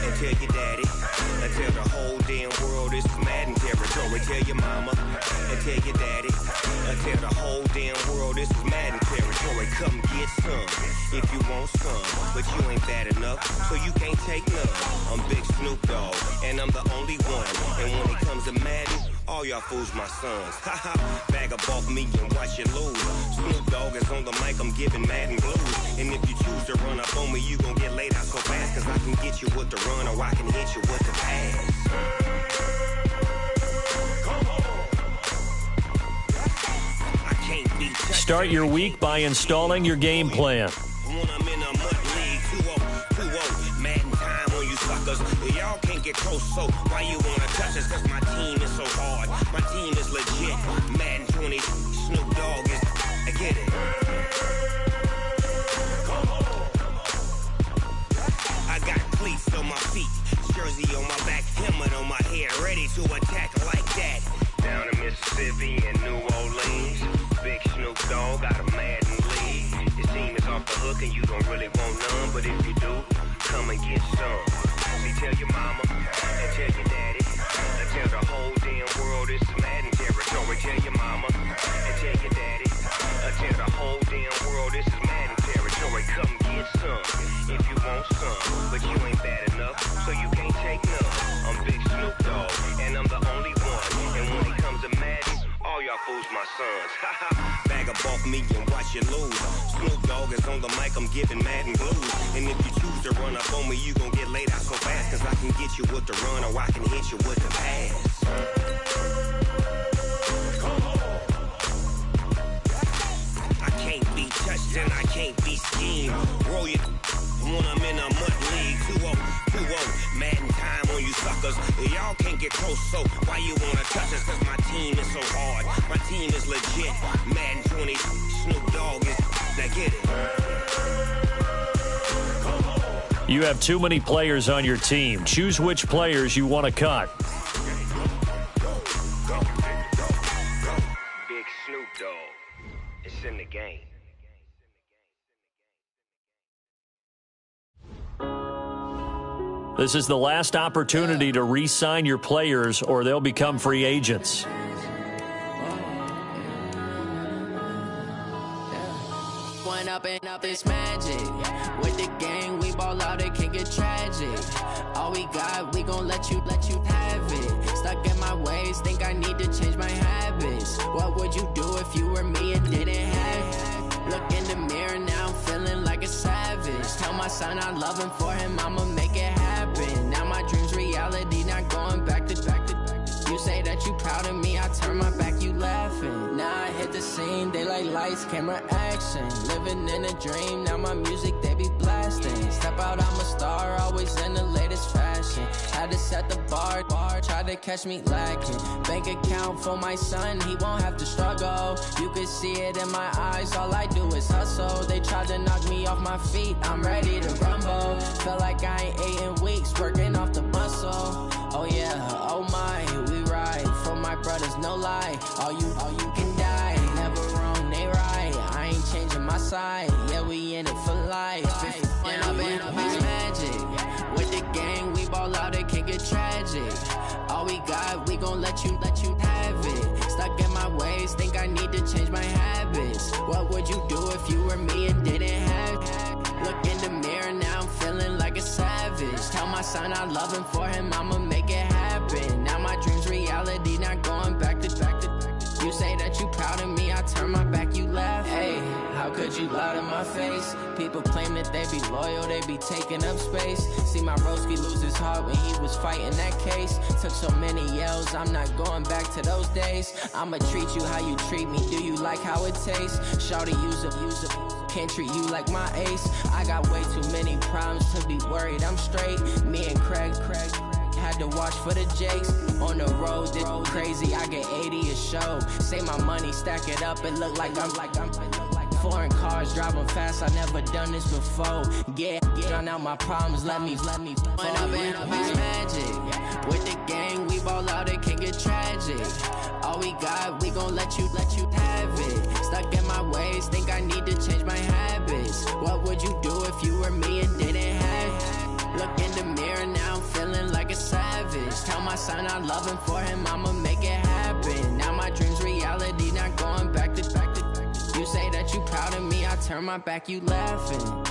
and tell your daddy and tell the whole damn world this is Madden territory. Tell your mama and tell your daddy and tell the whole damn world this is Madden territory. Come get some if you want some, but you ain't bad enough, so you can't take none. I'm Big Snoop Dogg, and I'm the only one. And when it comes to Madden, all y'all fools my sons. Haha, bag up off me and watch you lose. Snoop Dogg is on the mic, I'm giving Madden blues. And if you choose to run up on me, you gon' get laid out so fast, cause I can get you with the run or I can hit you with the pass. Start your week by installing your game plan. When I'm in a mud league, 2-0, Madden time on you suckers. Y'all can't get close, so why you wanna touch us? Cause my team is so hard, my team is legit. Madden 20, Snoop Dogg is, I get it. I got cleats on my feet, jersey on my back, helmet on my head, ready to attack like that. Down in Mississippi and New Orleans, Big Snoop Dogg got a Madden league. His team is off the hook and you don't really want none, but if you do, come and get some. See, tell your mama and tell your daddy and tell the whole damn world this is Madden territory. Tell your mama and tell your daddy and tell the whole damn world this is Madden territory. Come get some if you want some, but you ain't bad enough, so you can't take none. I'm Big Snoop Dogg, and I'm the only one. And when it comes to Madden, all y'all fools my sons. Bag up off me and watch you lose. Snoop Dogg is on the mic, I'm giving Madden blues. And if you choose to run up on me, you gon' get laid out so fast, cause I can get you with the run or I can hit you with the pass. I can't be touched and I can't be schemed. Roll you when I'm in a mud league. 2-0, Madden time on you suckers. Y'all can't get close, so why you wanna touch us? Cause my team is so hard, my team is legit. Madden 20, Snoop Dogg is, now get it. You have too many players on your team. Choose which players you want to cut. Big Snoop Dogg, it's in the game. This is the last opportunity to re-sign your players or they'll become free agents. Up and up this magic. With the gang, we ball out, it can get tragic. All we got, we gon' let you have it. Stuck in my ways, think I need to change my habits. What would you do if you were me and didn't have it? Look in the mirror now, I'm feeling like a savage. Tell my son I love him, for him I'ma make it happen. Now my dream's reality, not going back to. You say that you proud of me, I turn my back, you laughing. Now I hit the scene, daylight lights, camera action. Living in a dream, now my music, they be blasting. Step out, I'm a star, always in the latest fashion. Had to set the bar, try to catch me lacking. Bank account for my son, he won't have to struggle. You can see it in my eyes, all I do is hustle. They tried to knock me off my feet, I'm ready to rumble. Felt like I ain't ate in weeks, working off the muscle. Oh yeah, oh my, we ride for my brothers, no lie. All you can die, never wrong, they right. I ain't changing my side, yeah, we in it for life. When I've been up is magic. With the gang, we ball out, it can get tragic. All we got, we gon' let you have it. Stuck in my ways, think I need to change my habits. What would you do if you were me and didn't have it? Look in the mirror now, I'm feeling like a savage. Tell my son I love him, for him I'ma make it happen. Now my dream's reality, not going back to. You say that you proud of me, I turn my back, you laugh. Hey, how could you lie to my face? People claim that they be loyal, they be taking up space. See my broski lose his heart when he was fighting that case. Took so many yells, I'm not going back to those days. I'ma treat you how you treat me, do you like how it tastes? Shawty, use it. Can't treat you like my ace. I got way too many problems to be worried, I'm straight. Me and Craig had to watch for the Jakes. On the road, this crazy, I get 80 a show. Say my money, stack it up, it look like I'm foreign cars, driving fast, I never done this before. Get drown out my problems, let me When I've been up is magic. With the gang, we ball out, it can get tragic. we got, we gon' let you have it. Stuck in my ways, think I need to change my habits. What would you do if you were me and didn't have it? Look in the mirror, now I'm feeling like a savage. Tell my son I love him, for him I'ma make it happen. Now my dream's reality, not going back to. You say that you proud of me, I turn my back, you laughing.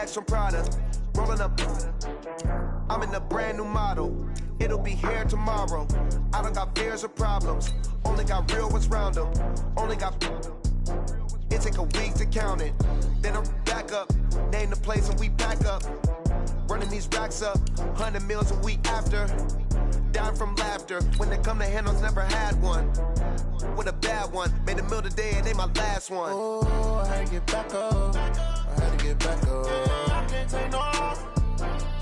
Some product, rolling up. I'm in a brand new model. It'll be here tomorrow. I don't got fears or problems. Only got real ones round them. Only got. It take a week to count it. Then I'm back up. Name the place and we pack up. Running these racks up. 100 meals a week after. Dying from laughter. When it come to handles, never had one. With a bad one. Made a meal today and they my last one. Oh, I had to get back up. I had to get back up. I can't take no loss.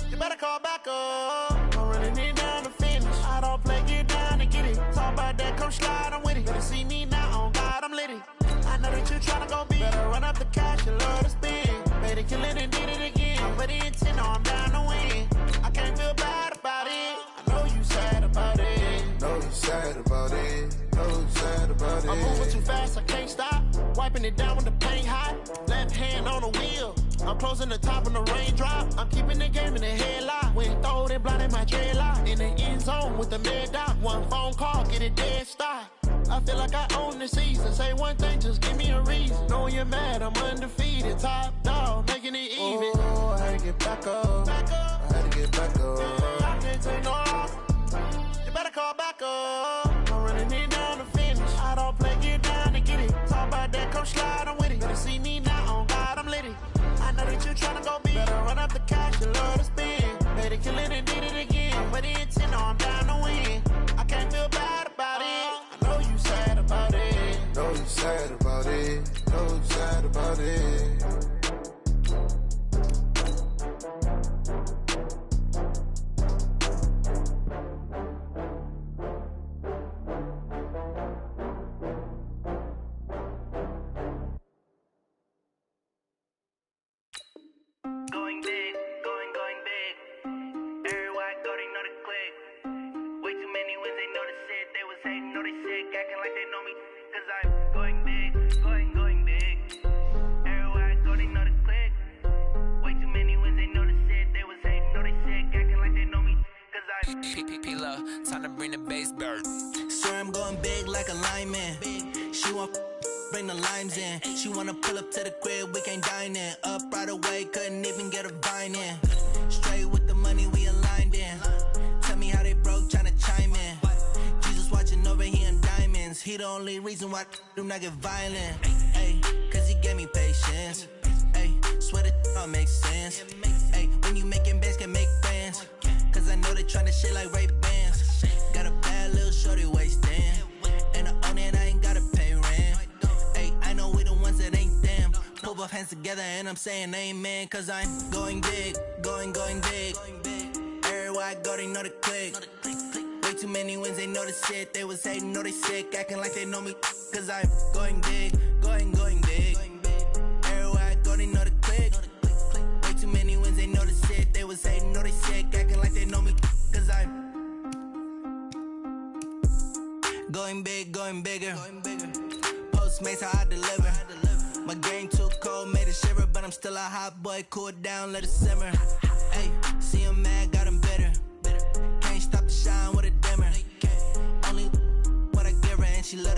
You better call back up. I'm running it down to finish. I don't play, get down and get it. Talk about that, come slide, I'm with it. Better see me now, on God, I'm litty. I know that you tryna go big. Better run up the cash, you love to spend. Better kill it and did it again. I'm with the intent, no, I'm down to win. I can't feel bad about it. I know you sad about it. Know you sad about it. Know you sad about it. I'm moving too fast, I can't stop. Wiping it down with the paint hot. Left hand on the wheel. I'm closing the top on the raindrop. I'm keeping the game in the headlock. When throwed and blinded my dreadlock. In the end zone with the mid dot. One phone call, get it dead stop. I feel like I own the season. Say one thing, just give me a reason. Knowing you're mad, I'm undefeated. Top dog, making it even. Oh, I had to get back up. I had to get back up. I can't take no loss. You better call back up. I'm running it down to finish. I don't play, get down and get it. Talk about that, come slide, I'm with it. Better see me now, on God, I'm litty. I know that you tryna go big. Better run up the cash, you love to spend. Better kill it and did it again. But the intent, no, I'm down to win. I can't feel bad about it. I know you sad about it. Know you sad about it. Know you sad about it. Going big, going big. Everywhere I go, they know the click. Way too many wins, they know the shit. They was hating, know they sick, acting like they know me. Cause I'm going big, going big. Everywhere I go, they know the click. Way too many wins, they know the shit. They was hating, know they sick, acting like they know me. Cause I'm P-P-P-Love, time to bring the bass bird. Swear I'm going big like a lineman. She want bring the limes in. She wanna pull up to the crib, we can't dine in. Up right away, couldn't even get a vine in. Straight with the money we aligned in. Tell me how they broke, tryna chime in. Jesus watching over here in diamonds. He the only reason why do not get violent. Ay, cause he gave me patience. Ay, swear that all makes sense. Ay, when you making bands, can make friends. Cause I know they tryna shit like Ray-Bans. Got a bad little shorty wasting. And I own it, I ain't gotta pay rent. Ay, I know we the ones that ain't them. Put both hands together and I'm saying amen. Cause I'm going big, going big. Everywhere I go, they know the click. Way too many wins, they know the shit. They was hating, know they sick, acting like they know me. Cause I'm going big, going big. Everywhere I go, they know the click. Way too many wins, they know the shit. They was hating, know they sick, acting like they know me. Cause I'm going big, going bigger. Postmates how I deliver. My game too cold, made it shiver, but I'm still a hot boy. Cool it down, let it simmer. Hey, see him mad, got him bitter. Can't stop the shine with a dimmer. Only what I give her, and she let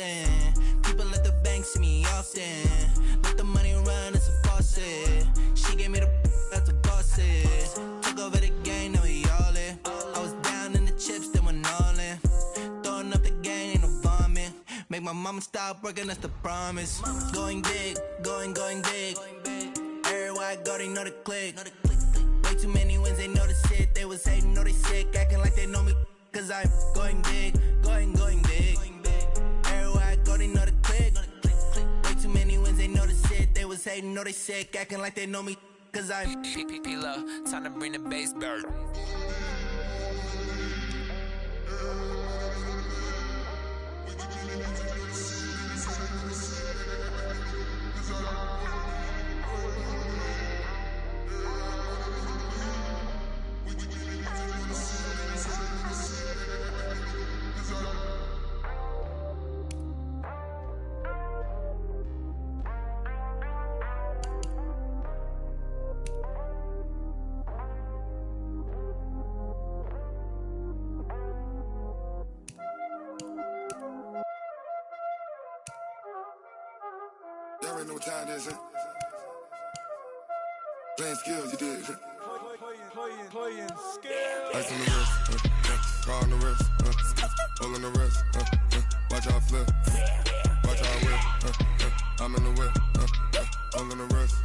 flossing. People at the bank see me often. Let the money run, it's a faucet. She gave me the that's a bosses. Took over the game, now we all in. I was down in the chips, then went all in. Throwing up the game, ain't no vomit. Make my mama stop working, that's the promise. Going big, going big. Everywhere I go, they know the click. Way too many wins, they know the shit. They was hating, know they sick, acting like they know me. Cause I'm going big, going big. Everywhere I go, they know the click. Way too many wins, they know the shit. They was hating, know they sick, acting like they know me. Cause I'm P-P-P-Love, time to bring the bass bird. Y'all already know what time it is, huh? Playing skills, you did, huh? Playing skills. Ice on the wrist, car on the wrist, hole in the wrist, watch how I flip, watch how I whip, I'm in the whip, hole in the wrist,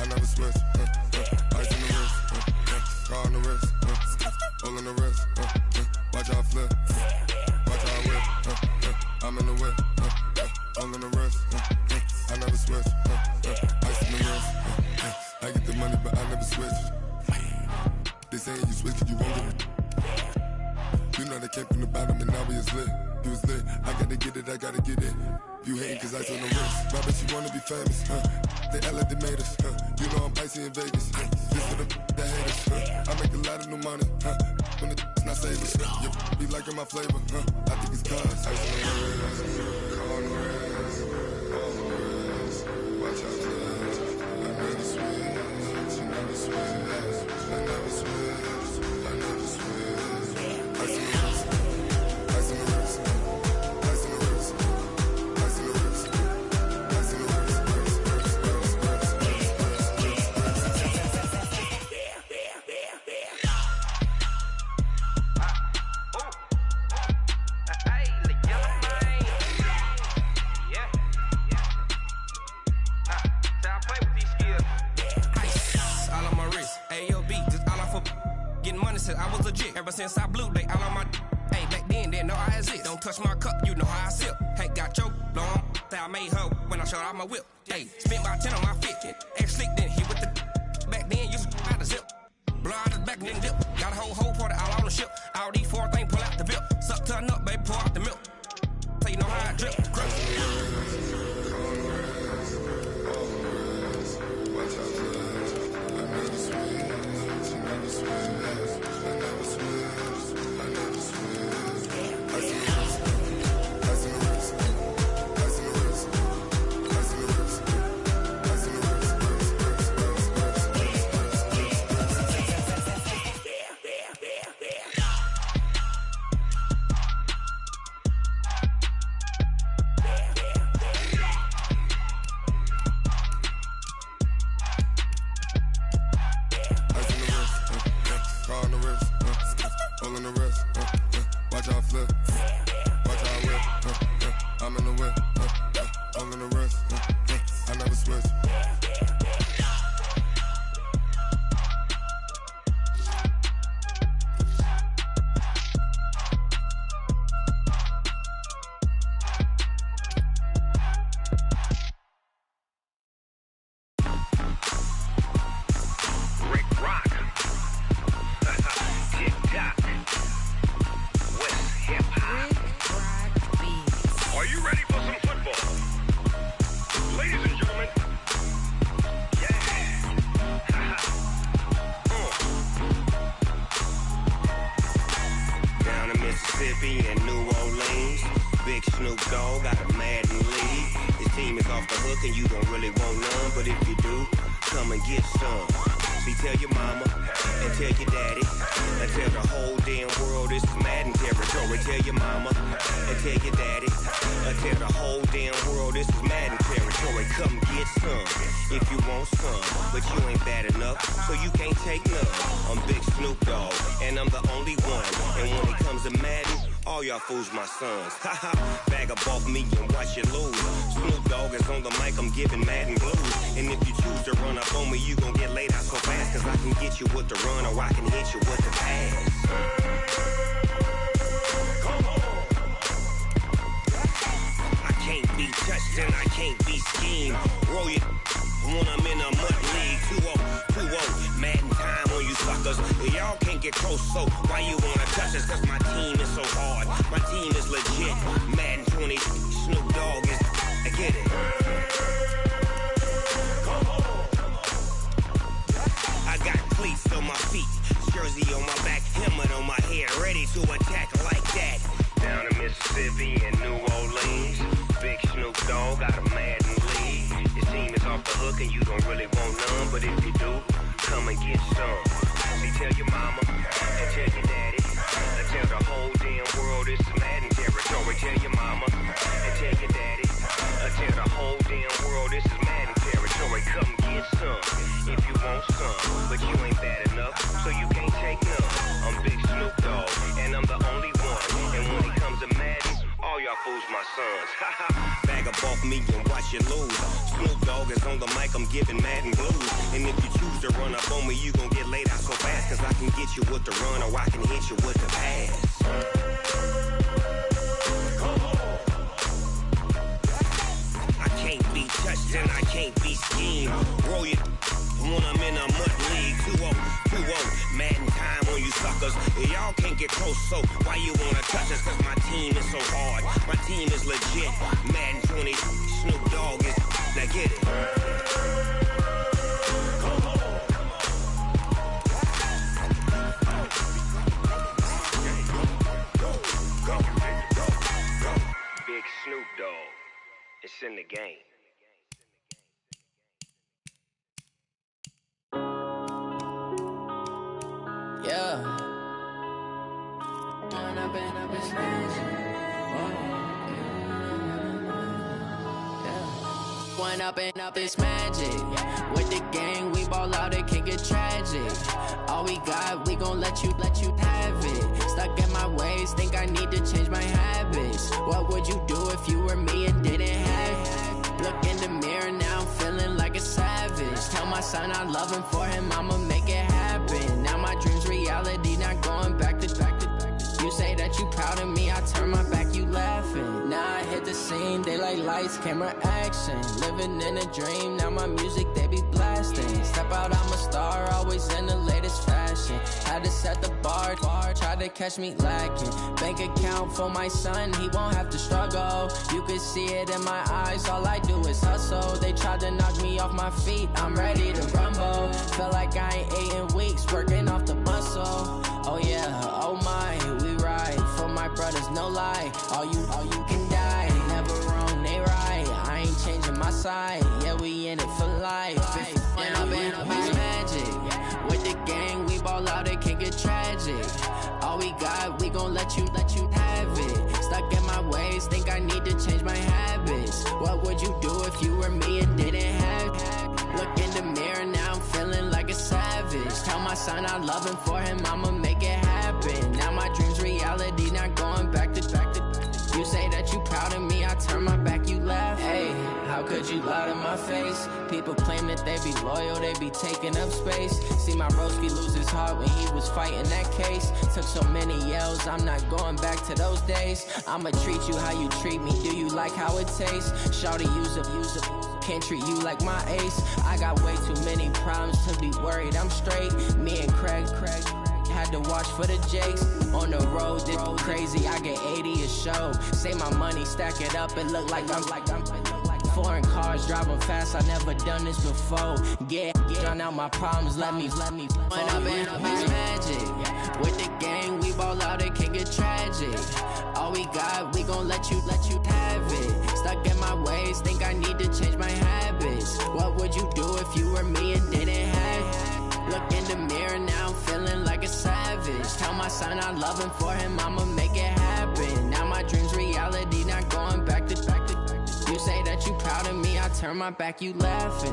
I never switch, ice on the wrist, car on the wrist, hole in the wrist, watch how I flip, watch how I whip, I'm in the whip, hole in the wrist, I never switch, ice in the wrist, I get the money but I never switch. They saying you switch, you won't get it. You know they came from the bottom and now we is lit. You was lit, I gotta get it, I gotta get it. You hating cause ice on the wrist. My bitch, you wanna be famous, They act like they made us, You know I'm icy in Vegas, This for the that hate us, I make a lot of new money, When the not savers, You be liking my flavor, I think it's cause ice on the wrist, car on the wrist, all the wrist. Watch out, flash, I never switch, you never switch. I never switch, I never switch. Ice in the wrist, ice in the wrist, ice in the wrist, ice in the wrist, ice in the wrist, Hey, the yellow man. Yeah. So I play with these skills. Ice all on my wrist. AOB, just all off of getting money since I was legit. Ever since I blew, they all on my hey, back then, didn't know I exist. Don't touch my cup, you know how I sip. Hey, got your long that I made her when I showed out my whip. Hey, spent about 10 on my fit. X slick, then hit with the back then, used to out the zip. Blow out the back, then dip. Got a whole party all on the ship. All these four things, pull out the bip. Suck to a nut, baby, pour out the milk. So you know how I drip. Watch out, flash. I never switch, you never switch. I never switch, I never switch. Ice in the wrist, ice in the wrist, ice in the wrist, ice in the wrist, ice in the wrist. Car on the wrist, hole in the wrist, watch how I flip, watch how I whip, I'm in the whip, hole in the wrist, I never switch. Rick Rock. TikTok. West hip hop. Are you ready for some football? Ladies and gentlemen. Yeah. Down in Mississippi and New Orleans, Big Snoop Dogg got a Madden league. His team is off the hook and you don't really want none, but if you do, come and get some. See, tell your mama and tell your daddy I tell the whole damn world this is Madden territory. Tell your mama and tell your daddy. I tell the whole damn world this is Madden territory. Come get some if you want some, but you ain't bad enough, so you can't take none. I'm Big Snoop Dogg, and I'm the only one. And when it comes to Madden, all y'all fools my sons. Haha, bag up off me and watch you lose. Snoop Dogg is on the mic, I'm giving Madden blues. And if you choose to run up on me, you gon' get laid out so fast, cause I can get you with the run or I can hit you with the pass. Come on. I can't be touched and I can't be schemed. Roll it when I'm in a mud league. 2-0, Madden time on you suckers. Y'all can't get close, so why you wanna touch us? Cause my team is so hard, my team is legit. Madden 20, Snoop Dogg is, I get it. Come on. I got cleats on my feet, jersey on my back, helmet on my head, ready to attack like that. Down in Mississippi and New Orleans, Big Snoop Dogg got a Madden league. Your team is off the hook and you don't really want none, but if you do, come and get some. See, tell your mama and tell your daddy. I tell the whole damn world this is Madden territory. Tell your mama and tell your daddy. I tell the whole damn world this is Madden territory. Come get some if you want some, but you ain't bad enough, so you can't take none. I'm Big Snoop Dogg, and I'm the only one. And when it comes to Madden, all y'all fools my sons. Bag up off me and watch you lose. Snoop Dogg is on the mic, I'm giving Madden blues. And if you choose to run up on me, you gon' get laid out so fast, cause I can get you with the run or I can hit you with the pass. I can't be touched and I can't be schemed. Roll it when I'm in a mud league. 2-0, Madden time on you suckers. Y'all can't get close, so why you wanna touch us? Cause my team is so hard, my team is legit. Madden 20, Snoop Dogg is, now get it. Come on. Go. Big Snoop Dogg, it's in the game. Yeah. One up and up is magic. With the gang, we ball out, it can get tragic. All we got, we gon' let you have it. Stuck in my ways, think I need to change my habits. What would you do if you were me and didn't have it? Look in the mirror, now I'm feeling like a savage. Tell my son I love him, for him I'ma make it happen. Now my dream's reality, not going back to. You say that you proud of me, I turn my back, you laughing. Now I hit the scene, they like lights, camera, action. Living in a dream, now my music, they be blasting. Step out, I'm a star, always in the latest fashion. Had to set the bar, try to catch me lacking. Bank account for my son, he won't have to struggle. You can see it in my eyes, all I do is hustle. They tried to knock me off my feet, I'm ready to rumble. Feel like I ain't ate in weeks, working off the muscle. Oh yeah, oh my, we ride for my brothers, no lie. All you can die, never wrong, they right. I ain't changing my side, yeah, we in it for life. When up and up is magic. With the gang, we ball out, it can get tragic. All we got, we gon' let you have it. Stuck in my ways, think I need to change my habits. What would you do if you were me and didn't have it? Look in the mirror, now I'm feeling like a savage. Tell my son I love him, for him I'ma make it happen. Now my dream's reality, not going back to. You say that you proud of me, I turn my back, you laugh. Hey, how could you lie to my face? People claim that they be loyal, they be taking up space. See my broski lose his heart when he was fighting that case. Took so many yells, I'm not going back to those days. I'ma treat you how you treat me, do you like how it tastes? Shawty, use up. Can't treat you like my ace. I got way too many problems to be worried, I'm straight. Me and Craig had to watch for the Jakes. On the road, this crazy, I get 80 a show. Say my money, stack it up, it look like I'm foreign cars, driving fast, I never done this before. Get drown out my problems, let me When up and up is magic. With the gang, we ball out, it can get tragic. All we got, we gon' let you have it. Stuck in my ways, think I need to change my habits. What would you do if you were me and didn't have it? Look in the mirror, now I'm feeling like a savage. message. Tell my son I love him, for him I'ma make it happen. Now my dream's reality, not going back to. You say that you proud of me, I turn my back, you laughing.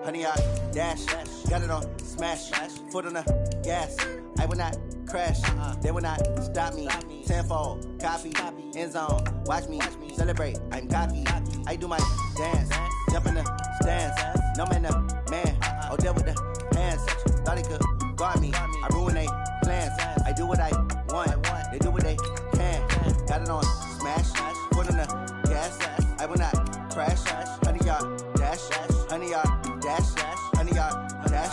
Honey, I dash, got it on smash, foot on the gas. I will not crash, they will not stop me. Tenfold, copy, end zone, watch me celebrate. I'm cocky, I do my dance, jump in the stands. No man, the man, oh, there with the hands. Thought he could guard me, I ruin they plans. I do what I want, they do what they can. Got it on smash, foot on the gas. I will not crash, honey, y'all dash, honey, y'all dash, honey, y'all dash,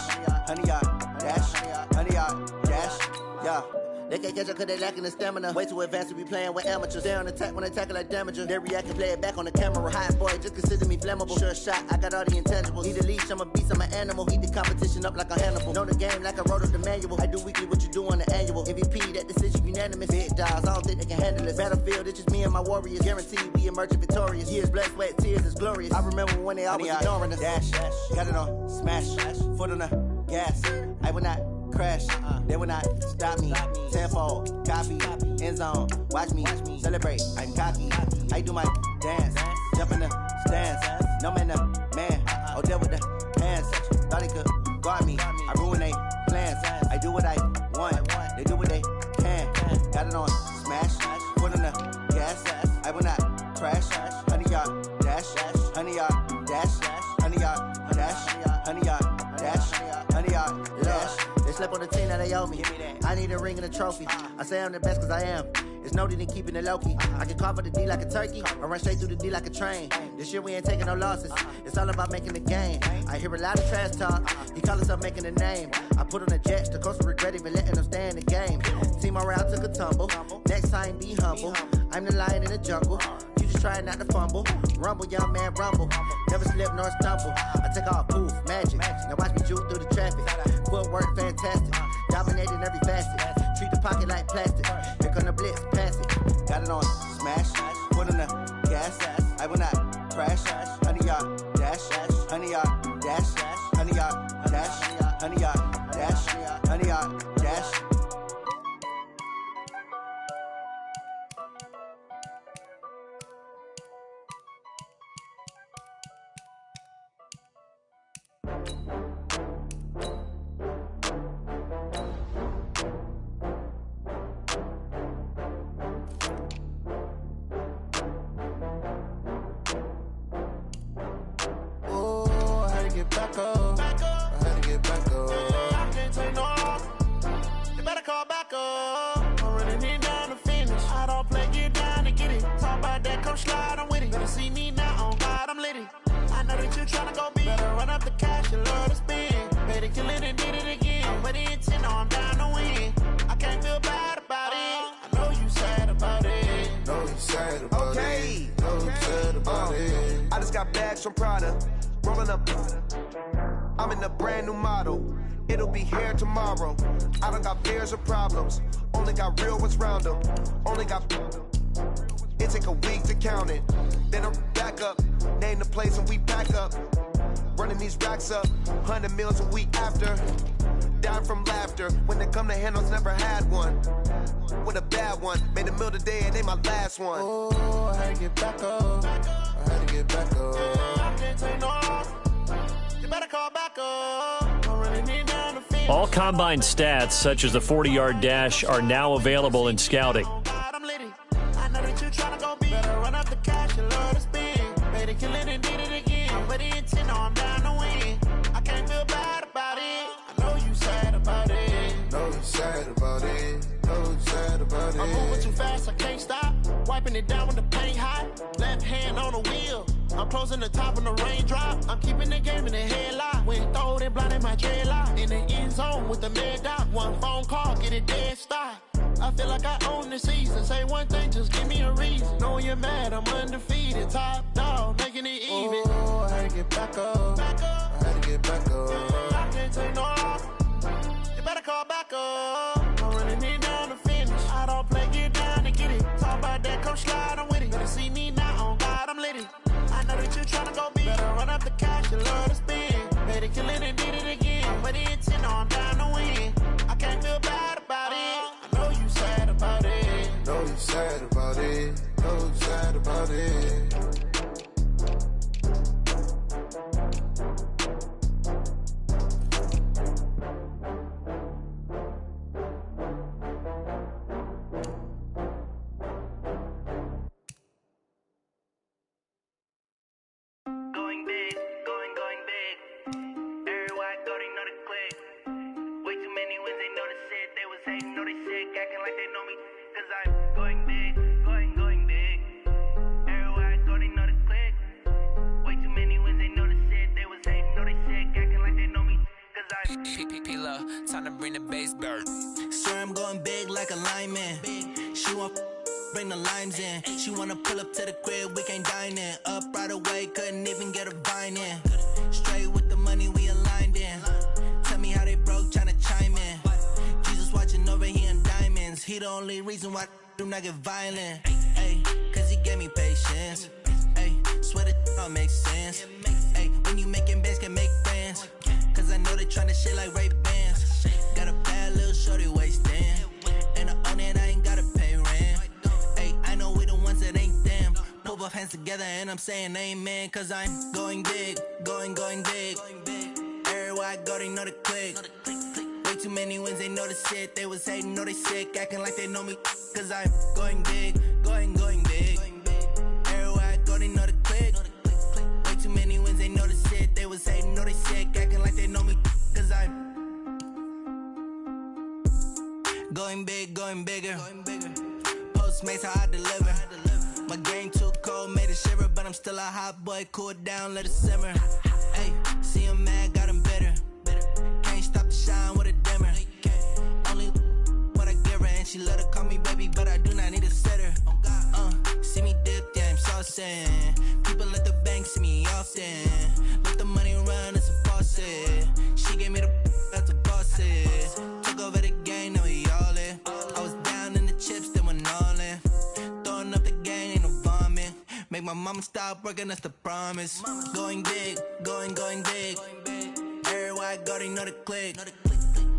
honey, y'all dash, honey, y'all dash, yeah. They can't catch up cause they lacking the stamina. Way too advanced to be playing with amateurs. They on attack when they tackle like damager. They react and play it back on the camera. Hot boy, just consider me flammable. Sure shot, I got all the intangibles. Need a leash, I'm a beast, I'm an animal. Eat the competition up like a Hannibal. Know the game like I wrote up the manual. I do weekly what you do on the annual. MVP, that decision unanimous. Big dogs, I don't think they can handle this. Battlefield, it's just me and my warriors. Guaranteed we emerge victorious. Years, blood, sweat, tears, is glorious. I remember when they always ignoring us. Dash, got it on smash, foot on the gas. I will not crash, they will not stop me. Tenfold, copy, end zone, watch me celebrate. I'm cocky, I do my dance, jump in the stands. No man, the man, oh, there with the hands. Thought he could guard me, I ruin they plans. I do what I want, they do what they can. Got it on smash, foot on the gas. I will not crash, honey, y'all dash, honey, y'all dash, honey, y'all dash, honey, y'all dash, honey, y'all dash. They slept on the team that they owe me. I need a ring and a trophy. I say I'm the best cause I am. It's no need in keeping it low-key. I can carve up the D like a turkey or run straight through the D like a train. This year we ain't taking no losses. It's all about making the game. I hear a lot of trash talk. He call himself making a name. I put on the Jets. The coach will regret even letting them stay in the game. Team morale took a tumble. Next time be humble. I'm the lion in the jungle. You just trying not to fumble. Rumble, young man, rumble. Never slip nor stumble. I take off, poof, magic. Now watch me juke through the traffic. Footwork fantastic. Dominating every facet. Treat the pocket like plastic. Here come the blitz, pass it. Got it on smash. Foot on the gas. I will not crash. Honey, y'all dash. Honey, y'all dash. Honey, y'all dash. Honey, y'all dash. Honey, y'all dash. Back up. I had to get back up. I can't take no loss. You better call back up. I'm running it down to finish. I don't play, get down to get it. Talk about that, come slide, I'm with it. Better see me now, on God, I'm lit it. I know that you tryna go big. Better run up the cash, you love to spend. Better kill it and did it again. I'm with the intent, I'm down to win. I can't feel bad about it. I know you sad about it. Know you sad about it. Know you sad about it. I just got bags from Prada. Rolling up, I'm in a brand new model. It'll be here tomorrow. I don't got fears or problems. Only got real ones round them. Only got. It take a week to count it. Then I'm back up. Name the place and we pack up. Running these racks up. 100 meals a week after. Down from laughter. When they come to handles, never had one. With a bad one. Made a meal today and they my last one. Oh, I had to get back up. I had to get back up. I can't take no loss. You better call back up. I'm running it down the field. All combine stats, such as the 40-yard dash, are now available in scouting. I know that you tryna go big. Better run up the cash, you love to spend. Better kill it and did it again. I'm with the intent, I'm down to win. I can't feel bad about it. I know you sad about it. Know you sad about it. Know you sad about it. I'm moving too fast, I can't stop. Wiping it down when the paint hot. Left hand on the wheel. I'm closing the top when the raindrop. I'm keeping the game in the headlock. When throwed and blinded my dreadlock. In the end zone with the mad dot. One phone call, get it dead stop. I I feel like I own the season. Say one thing, just give me a reason. Knowing you're mad, I'm undefeated. Top dog, making it even. Oh, I had to get back up. I had to get back up. I can't take no off. You better call back up. I'm running it down to finish. I don't play, get down to get it. Talk about that, come slide, I'm with it. Better see me now, on God, I'm lit it. I know that you're tryna go big. Better run up the cash, you love to spend. Better kill it and did it again. But the intent, I'm down to win. I can't feel bad about it. I know you sad about it. Know you sad about it. Know you sad about it. Going big, going big. Everywhere I go, they know the click. Way too many wins, they know the shit. They was hating, know they sick, acting like they know me. Cause I'm going big, going big. Everywhere I go, they know the click. Way too many wins, they know the shit. They was hating, know they sick, acting like they know me. Cause I'm P-P-P-Love, time to bring the bass bird. Swear I'm going big like a lineman. She want bring the limes in. She wanna pull up to the crib, we can't dine in. Up right away, couldn't even get a vine in. Straight with the money we aligned in. Tell me how they broke, tryna chime in. Jesus watching over here in diamonds. He the only reason why I do not get violent. Ay, cause he gave me patience. Ay, swear that don't make sense. Ay, when you making bands, can make friends. Cause I know they tryna shit like Ray-Bans. Got a bad little shorty wasting. And I own it, I ain't gotta pay rent. Ay, I know we the ones that ain't them. Put both hands together and I'm saying amen. Cause I'm going big, going big. Everywhere I go, they know the click. Way too many wins, they know the shit. They was hating, know they sick, acting like they know me. Cause I'm going big, going big. Everywhere I go, they know the click. Way too many wins, they know the shit. They was hating, know they sick, acting like they know me. Cause I'm going big, going bigger. Postmates how I deliver. My game too cold, made it shiver, but I'm still a hot boy. Cool it down, let it simmer. Hey, see him mad, got him bitter. Can't stop the shine with a dimmer. Only what I give her, and she let her call me baby, but I do not need a sitter. See me dip, yeah, I'm saucing. People at the bank see me often. Let the money run, it's a faucet. She gave me the that's a boss it. Took over the game, now we all in. I was down in the chips, then went all in. Throwing up the gang, ain't no vomit. Make my mama stop working, that's the promise. Going big, going big. Everywhere I go, they know the click.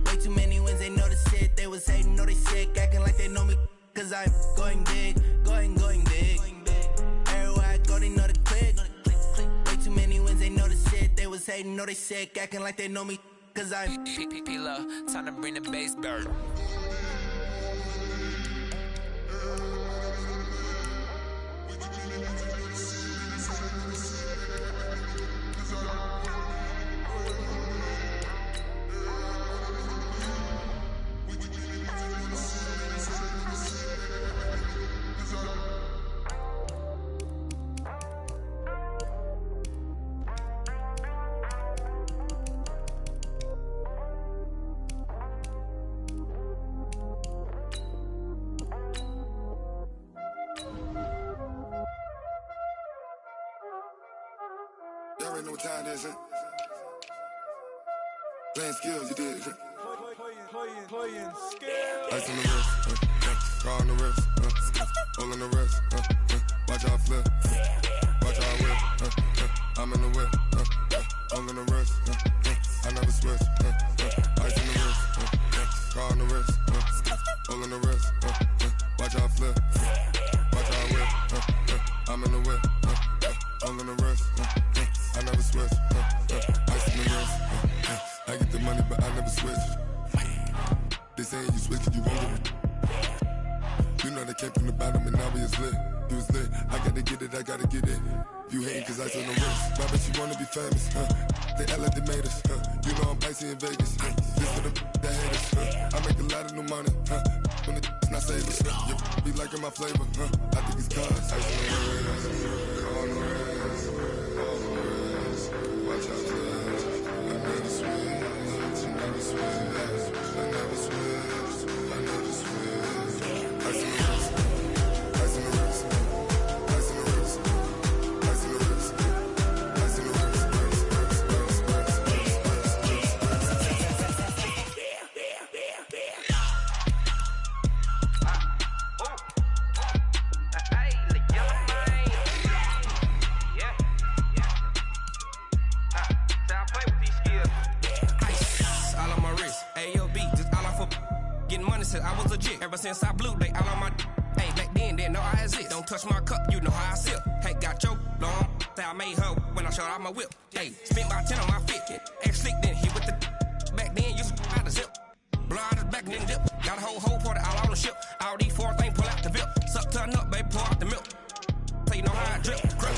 Way too many wins, they know the shit. They was hating, know they sick, acting like they know me. Cause I'm going big, going big. Everywhere I go, they know the click. Way too many wins, they know the shit. They was hating, know they sick, acting like they know me. Cause I'm P-P-P-Love, time to bring the bass bird. Y'all already know what time it is, huh? Playing skills, you did. Playing skills. Ice on the wrist, car on the wrist, hole on the wrist, watch how I flip, watch how I whip, I'm in the whip, hole on the wrist, I never switch, ice on the wrist, car on the wrist, hole on the wrist, watch how I flip, watch how I whip, I'm in the whip, hole on the wrist, I never switch, ice on the wrist, I get the money but I never switch. They saying you switch it, you won't get it. You know they came from the bottom and now we is lit. You was lit, I gotta get it, I gotta get it. You hating cause ice on the wrist. Why bet you wanna be famous, They act like they made us, You know I'm icy in Vegas, This for the that hate us, I make a lot of new money, When it's not savers, You be liking my flavor, I think it's cause ice on the wrist, on the wrist, on the wrist. Watch out for this, I never switch, I never switch, I never switch, I never switch. since I blew, they all on my. Hey, back then, didn't know I exist. Don't touch my cup, you know how I sip. Hey, got your long. Say I made her when I showed out my whip. Hey, spent about 10 on my fit. Ex-slick, then hit with the. Back then, used to out the zip. Blow out his back and then dip. Got a whole party all on the ship. All these 4 things pull out the VIP. Suck, turn up, baby, pour out the milk. So you know how I drip. Grip.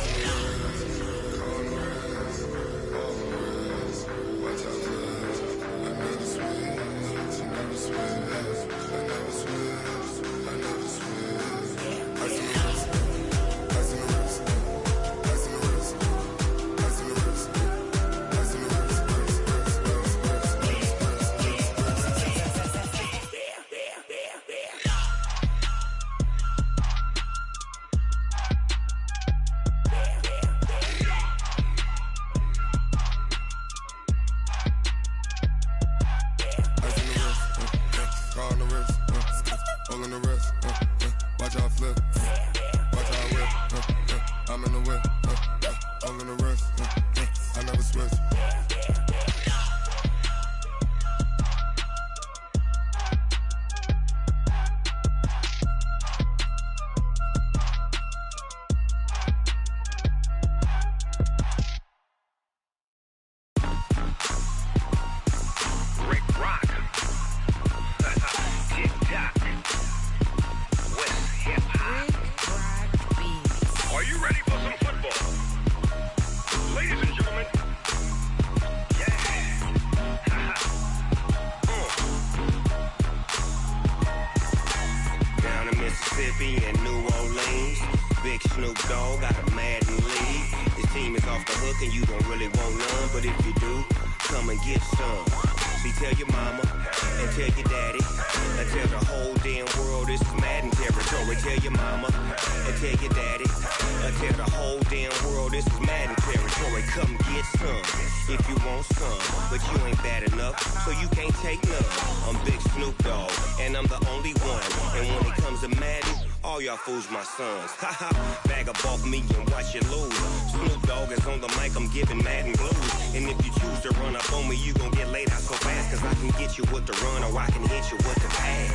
Fools my sons. Haha, bag up off me and watch you lose. Snoop Dogg is on the mic, I'm giving Madden blues. And if you choose to run up on me, you gon' get laid out so fast. Cause I can get you with the run or I can hit you with the pass.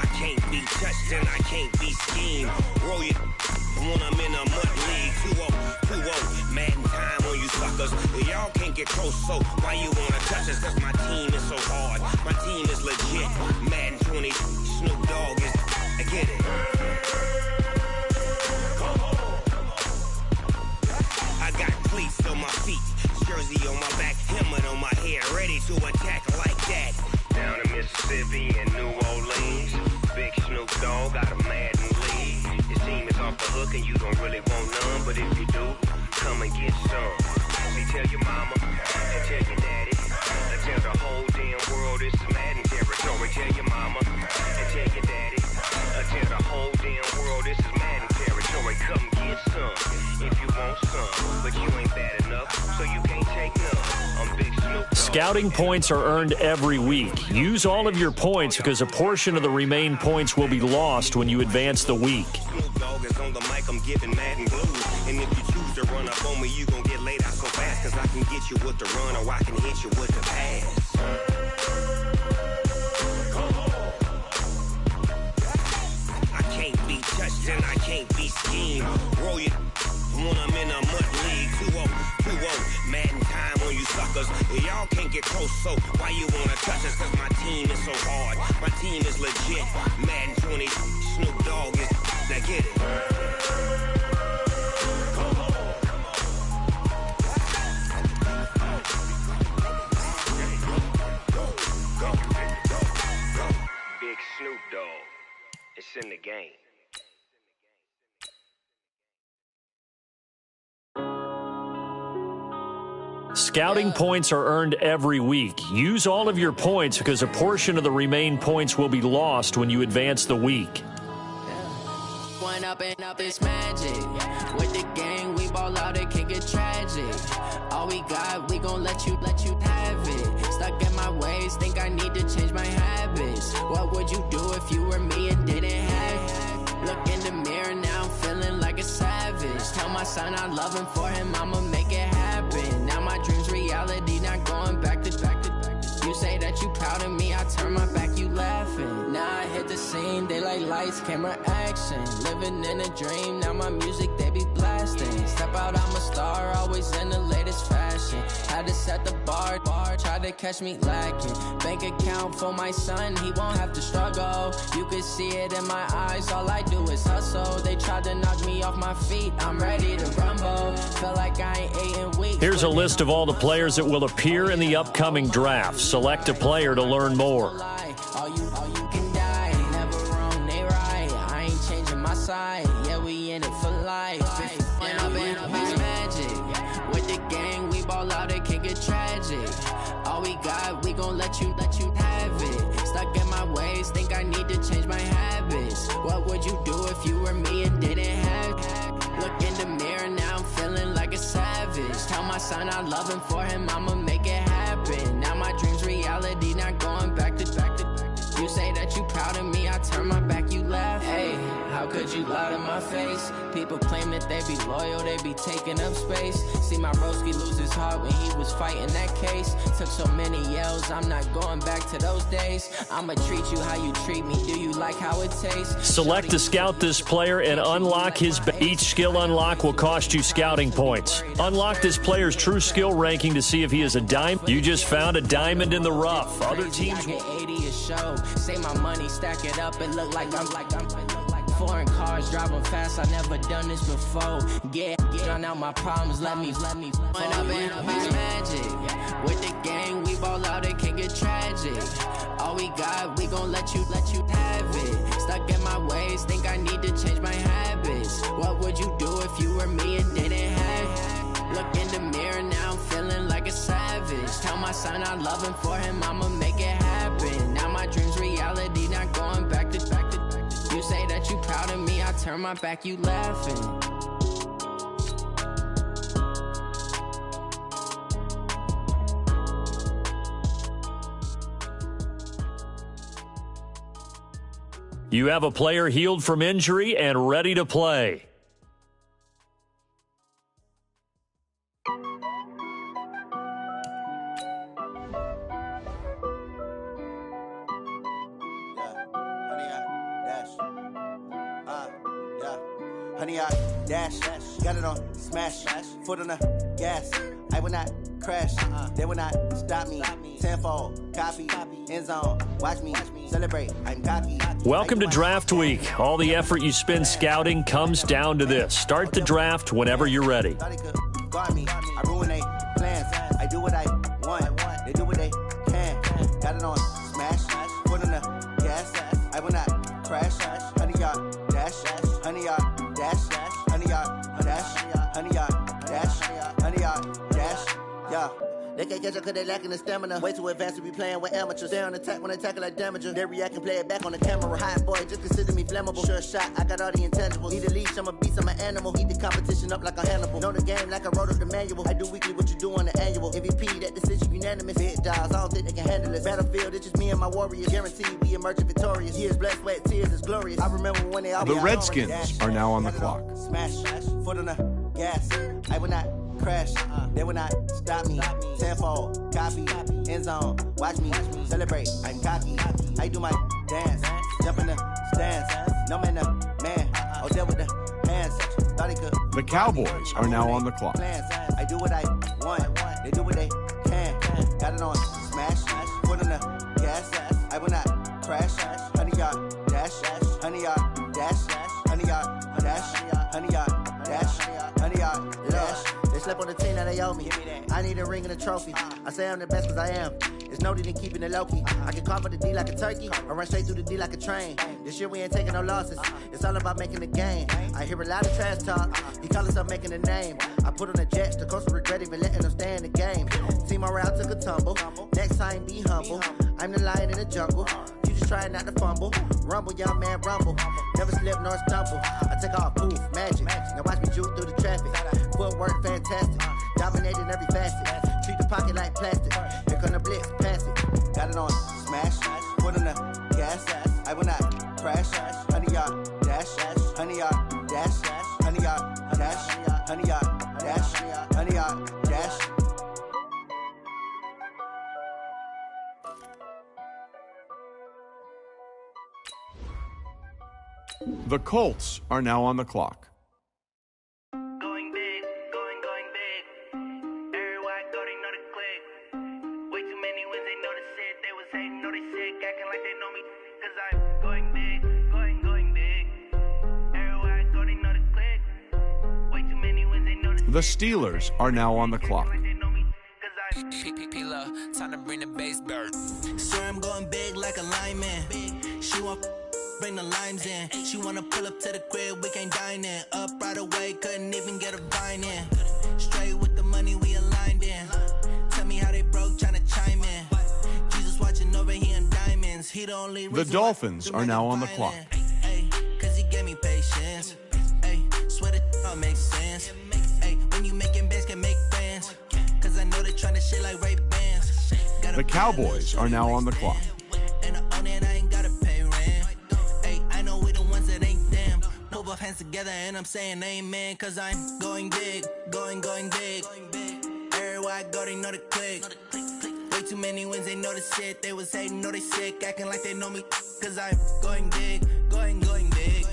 I can't be touched and I can't be schemed. Roll you when I'm in a mud league. 2-0, Madden time on you suckers. Y'all can't get close, so why you wanna touch us? Cause my team is so hard. My team is legit. Madden 20, Snoop Dogg is. I get it. I got cleats on my feet, jersey on my back, helmet on my head, ready to attack like that. Down in Mississippi and New Orleans, big Snoop Dogg got a Madden league. His team is off the hook and you don't really want none, but if you do, come and get some. See, tell your mama and tell your daddy. Tell the whole damn world this is Madden territory. Tell your mama and tell your daddy. Tell the whole damn world this is Madden territory. Come get some if you want some, but you ain't bad enough, so you can't take none. I'm Big Snoop Dogg. Scouting points are earned every week. Use all of your points because a portion of the remaining points will be lost when you advance the week. Snoop Dogg is on the mic, I'm giving Madden blues. And if you choose to run up on me, you gon' get laid out so fast. Cause I can get you with the run or I can hit you with the pass. I can't be touched and I can't be schemed. Roll you when I'm in a mud league. 2-0, Madden time on you suckers. Y'all can't get close, so why you wanna touch us? Cause my team is so hard. My team is legit. Madden 20, Snoop Dogg is. Now get it. Big Snoop Dogg. It's in the game. Scouting points are earned every week. Use all of your points because a portion of the remaining points will be lost when you advance the week. One up and up is magic. With the gang, we ball out, it can get tragic. All we got, we gon' let you have it. Stuck in my ways, think I need to change my habits. What would you do if you were me and didn't have it? Look in the mirror, now I'm feeling like a savage. Tell my son I love him, for him I'ma make it happen. Now my dream's reality, not going back to back. say that you proud of me, I turn my back, you laughing. Now I hit the scene, they like lights, camera, action. Living in a dream, now my music, they be blasting. Step out, I'm a star, always in the latest fashion. Had to set the bar, try to catch me lacking. Bank account for my son, he won't have to struggle. You could see it in my eyes, all I do is hustle. They tried to knock me off my feet, I'm ready to rumble. Feel like I ain't 8 in weeks. Here's a list of all the players that will appear in the upcoming draft. Select a player to learn more. All you can die, never wrong, they right. I ain't changing my side, yeah, we in it for life. And I've been magic. With the gang, we ball out, it can get tragic. All we got, we gon' let you have it. Stuck in my ways, think I need to change my habits. What would you do if you were me and didn't have it? Look in the mirror, now I'm feeling like a savage. Tell my son I love him, for him I'ma make it happen. Now my dream's reality, not going back to. You say that you proud of me, I turn my back, you laugh. Hey, how could you lie to my face? People claim that they be loyal, they be taking up space. See my broski lose his heart when he was fighting that case. Took so many yells, I'm not going back to those days. I'ma treat you how you treat me, do you like how it tastes? Select to scout this player and unlock his. Each skill unlock will cost you scouting points. Unlock this player's true skill ranking to see if he is a diamond. You just found a diamond in the rough. Other teams will 80 a show. Save my money, stack it up, it look like I'm foreign cars driving fast, I never done this before. Get drown out my problems, let me When I've been magic. With the gang, we ball out, it can get tragic. All we got, we gon' let you have it. Stuck in my ways, think I need to change my habits. What would you do if you were me and didn't have it? Look in the mirror, now I'm feeling like a savage. Tell my son I love him, for him I'ma make it happen. Now my dream's reality, not going back to. You say that you proud of me, I turn my back, you laughing. You have a player healed from injury and ready to play. Honey, I dash, got it on smash, foot on the gas. I will not crash, they will not stop me. Tenfold, copy, end zone, watch me celebrate. I'm cocky. Welcome to Draft Week. All the effort you spend scouting comes down to this. Start the draft whenever you're ready. Guard me, I ruin they plans. I do what I want, they do what they can. Got it on smash, foot on the gas. I will not crash, honey, y'all dash, honey, y'all dash, honey, y'all dash, honey, y'all dash, honey, y'all dash, yeah. They can't catch up cause they lacking the stamina. Way too advanced to be playing with amateurs. Stay on attack when they tackle like damager. They react and play it back on the camera. Hot boy, just consider me flammable. Sure shot, I got all the intangibles. Need a leash, I'm a beast, I'm an animal. Eat the competition up like a Hannibal. Know the game like I wrote up the manual. I do weekly what you do on the annual. MVP, that decision unanimous. Big dials, I don't think they can handle it. Battlefield, it's just me and my warriors. Guaranteed we emerging victorious. Years, blood, sweat, tears, it's glorious. I remember when they all The Redskins are now on the clock. Smash, foot on the gas. I will not crash, they will not stop me. Tenfold, copy, end zone, watch me celebrate. I'm cocky, I do my dance, jump in the stands. No man, oh, deal with the hands. Thought he could. The Cowboys are now on the clock. I do what I want, they do what they can. Got it on smash, foot on the gas. I will not crash, honey, y'all dash, honey, y'all dash, honey, y'all dash, honey, y'all dash, honey, y'all dash. They slept on the team that they owe me. I need a ring and a trophy. I say I'm the best cause I am. It's noted in keeping it low-key. I can carve up the D like a turkey or run straight through the D like a train. This year we ain't taking no losses. It's all about making the game. I hear a lot of trash talk. He call himself making a name. I put on the Jets. The coach will regret even letting them stay in the game. Team morale took a tumble. Next time be humble. I'm the lion in the jungle. You just trying not to fumble. Rumble, young man, rumble. Never slip nor stumble. I take off, poof, magic. Now watch me juke through the traffic. Footwork fantastic. Dominating every facet. Treat the pocket like plastic. Here come the blitz, pass it. Got it on smash. Foot on the gas. I will not crash. Honey, y'all dash. Honey, y'all dash. Honey, y'all dash. Honey, y'all dash. Honey, y'all dash. The Colts are now on the clock. Going big, going big. Everywhere I go, they know the click. Way too many wins, they know the shit. They was hating, know they sick, acting like they know me. Cause I'm going big, going big. Everywhere I go, they know the click. Way too many wins, they know the shit. The Steelers are now on the clock. Time to bring the base bird. Swear I'm going big like a lineman. She want bring the limes in. She wanna pull up to the crib, we can't dine in. Up right away, couldn't even get a vine in. Straight with the money we aligned in. Tell me how they broke, tryna chime in. Jesus watching over here in diamonds. He the only reason. The Dolphins are now on the clock. Cause he gave me patience. Swear that all makes sense. When you making bands, can make friends. Cause I know they tryna shit like Ray Bans. The Cowboys are now on the clock. And I own it, I ain't gotta pay rent. I know we the ones that ain't them. Move both hands together and I'm saying amen. Cause I'm going big, going big. Everywhere I go, they know the click. Way too many wins, they know the shit. They was hating, know they sick, acting like they know me. Cause I'm going big, going big.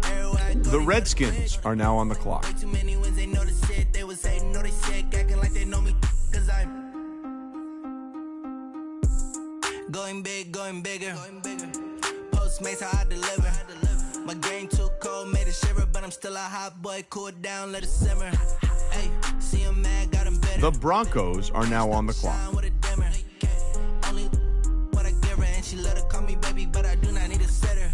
Everywhere I go, The Redskins are now on the clock. way too many wins, they know the shit. They was hating, know they sick, acting like they know me. Cause I'm going big, going bigger. Postmates how I deliver. My game too cold, made it shiver, but I'm still a hot boy. Cool it down, let it simmer. Hey, see him mad, got him better. The Broncos are now on the clock. With a dimmer. Only what I give her, and she let her call me baby, but I do not need a setter.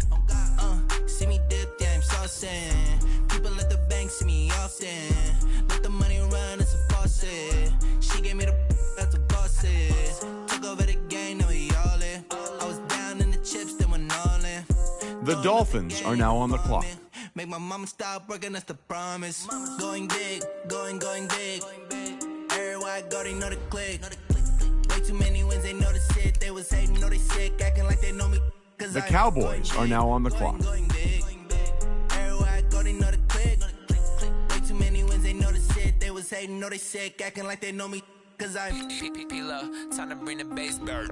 See me dip, yeah, I'm saucing. People at the bank see me often. Let the money run, it's a faucet. She gave me the that's a boss is. Took over the game, now we all in. I was down in the chips, then went all in. The Dolphins are now on the clock. Make my mama stop working, that's the promise. Going big, going big. Everywhere I go, they know the click. Way too many wins, they know the shit. They was hating, know they sick, acting like they know me. The Cowboys are now on the clock. Everywhere I go, they know the click. Way too many wins, they know the shit. They was hating, know they sick, acting like they know me. Cause I'm time to bring the base bird.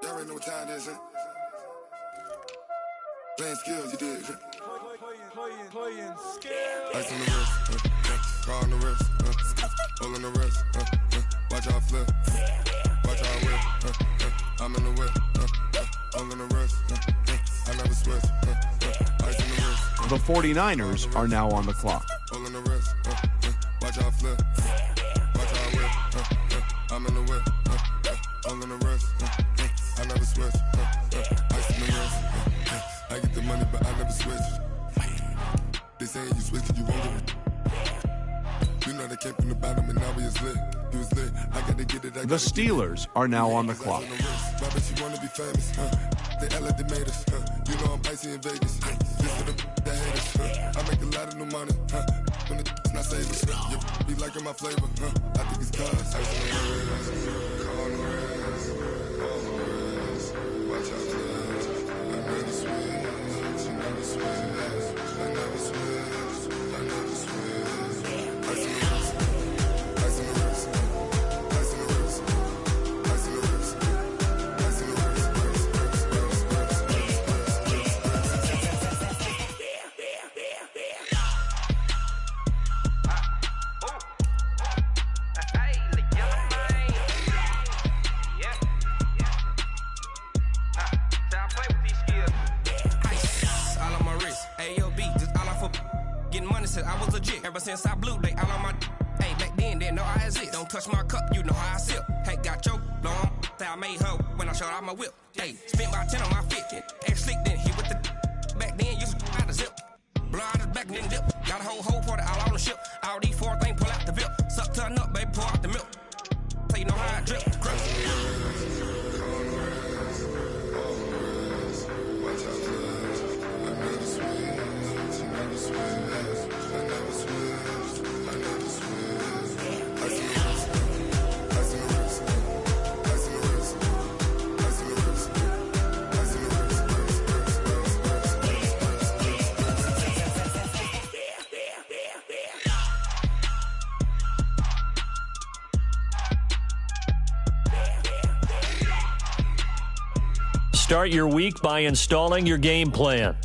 Y'all already know what time it is, huh? Playing skills, you did. Playing skills. Ice on the wrist, car on the wrist, hole in the wrist, watch out flip, watch out whip, I'm in the whip, hole in the wrist, I never switch, ice on the wrist. The 49ers are now on the clock. Hole in the wrist, watch out flip, watch out whip, I'm in the whip, hole in the wrist, I never switch, ice in the wrist, I get the money but I never switch. They saying you switch, you won't get it. You know they came from the bottom and now we is lit. You was lit, I gotta get it. The Steelers are now on the clock. Robert, you wanna be famous, They LA, they made us, You know I'm icy in Vegas, This for the that hate us, I make a lot of new money, When the not savers, You be liking my flavor, I think it's cause ice on the wrist, on the wrist, on the wrist. Watch out, cuz I never switch, I never switch, I never switch, I never switch. Ice on the wrist, ice on the wrist, ice on the wrist, ice on the wrist, ice on the wrist, I was legit. Ever since I blew, they all on my. Hey, back then, didn't know I exist. Don't touch my cup, you know how I sip. Hey, got your long. I made her when I showed out my whip. Hey, spent about 10 on my fit. Ex slick, then hit with the. Back then, used to out the zip. Blow out his back, then dip. Got a whole party all on the ship. All these four things, pull out the VIP. Suck, turn up, baby, pour out the milk. Start your week by installing your game plan.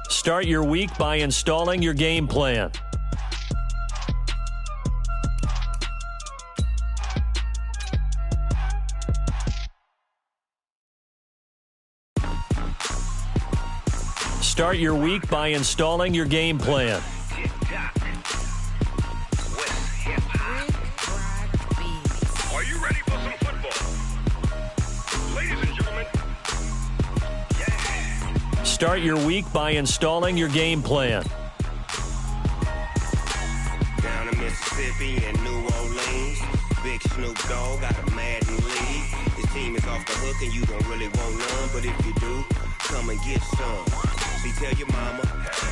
Start your week by installing your game plan. Start your week by installing your game plan. Are you ready for some football? Ladies and gentlemen. Start your week by installing your game plan. Down in Mississippi and New Orleans, Big Snoop Dogg got a Madden league. His team is off the hook and you don't really want none, but if you do, come and get some. See, tell your mama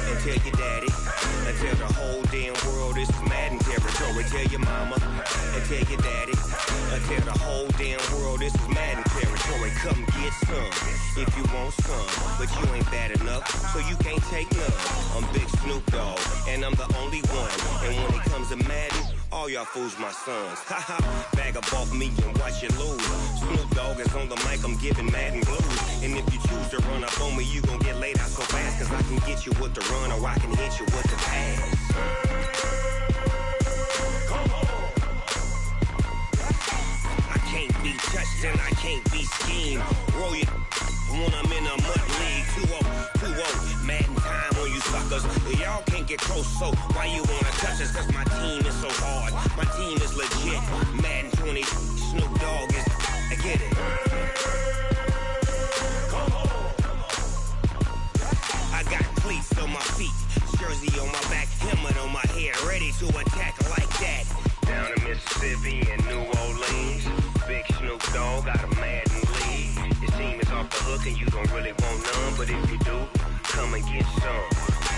and tell your daddy and tell the whole damn world this is Madden territory. Tell your mama and tell your daddy and tell the whole damn world this is Madden territory. Come get some if you want some, but you ain't bad enough, so you can't take none. I'm Big Snoop Dogg, and I'm the only one. And when it comes to Madden, all y'all fools my sons. Haha, bag up off me and watch you lose. Snoop Dogg is on the mic, I'm giving Madden blues. And if you choose to run up on me, you gon' get laid out so fast, cause I can get you with the run or I can hit you with the pass. I can't be touched and I can't be schemed. Roll you when I'm in a mud league. 2-0, Madden time on you suckers. Y'all can't get close, so why you wanna touch us? Cause my team is so hard, my team is legit. Madden 20, Snoop Dogg is, I get it. I got cleats on my feet, jersey on my back, helmet on my head, ready to attack like that. Down in Mississippi and New Orleans, Big Snoop Dogg got a Madden league. His team is off the hook and you don't really want none, but if you do, come and get some.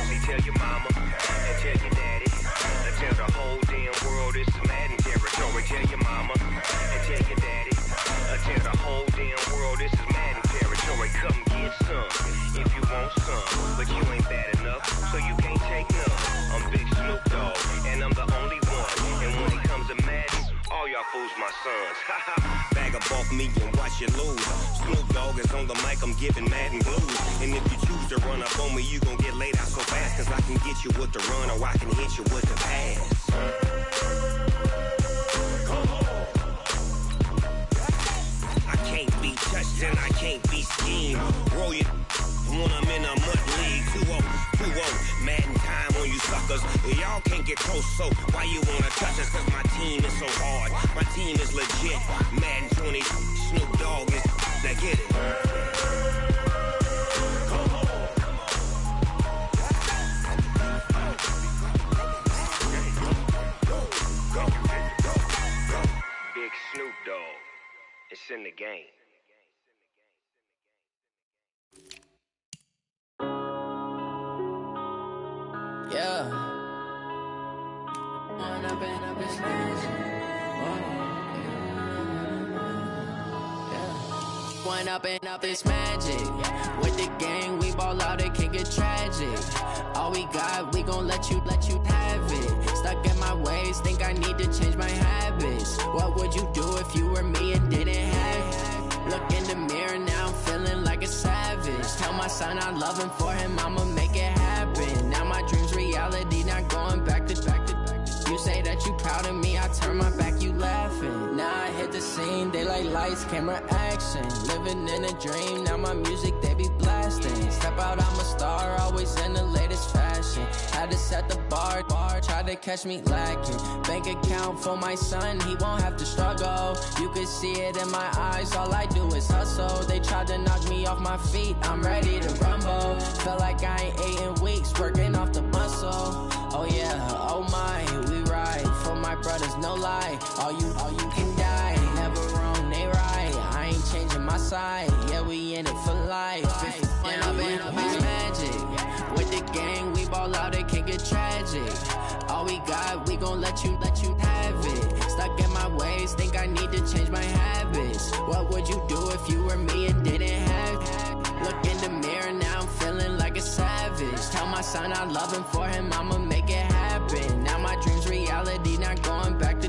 See, tell your mama and tell your daddy and tell the whole damn world this is Madden territory. Tell your mama and tell your daddy and tell the whole damn world this is Madden territory. Come get some if you want some, but you ain't bad enough, so you can't take none. I'm Big Snoop Dogg, and I'm the only one. And when it comes to Madden, all y'all fools my sons. Bag up off me and watch you lose. Snoop Dogg is on the mic, I'm giving Madden blues. And if you choose to run up on me, you gon' get laid out so fast, cause I can get you with the run or I can hit you with the pass. I can't be touched and I can't be schemed. Roll you when I'm in a mud league. 2-0, Madden time on you suckers. Y'all can't get close, so why you wanna touch us? Cause my team is so hard, my team is legit. Madden 20, Snoop Dogg is, now get it. Big Snoop Dogg, it's in the game. Yeah. One up and up is magic. With the gang, we ball out, it can get tragic. All we got, we gon' let you have it. Stuck in my ways, think I need to change my habits. What would you do if you were me and didn't have it? Look in the mirror, now I'm feeling like a savage. Tell my son I love him, for him I'ma make it happen. Now my dream's reality, not going back to back. You say that you proud of me, I turn my back, you laughing. Now I hit the scene, they like lights, camera, action. Living in a dream, now my music, they be blasting. Step out, I'm a star, always in the latest fashion. Had to set the bar, try to catch me lacking. Bank account for my son, he won't have to struggle. You could see it in my eyes, all I do is hustle. They tried to knock me off my feet, I'm ready to rumble. Felt like I ain't ate in weeks, working off the muscle. Oh yeah, oh my, we ride for my brothers, no lie. All you can die, never wrong, they right. I ain't changing my side, yeah, we in it for life. When up and up is magic. With the gang, we ball out, it can get tragic. All we got, we gon' let you have it. Stuck in my ways, think I need to change my habits. What would you do if you were me and didn't my son I love him, for him I'ma make it happen. Now my dream's reality, not going back to.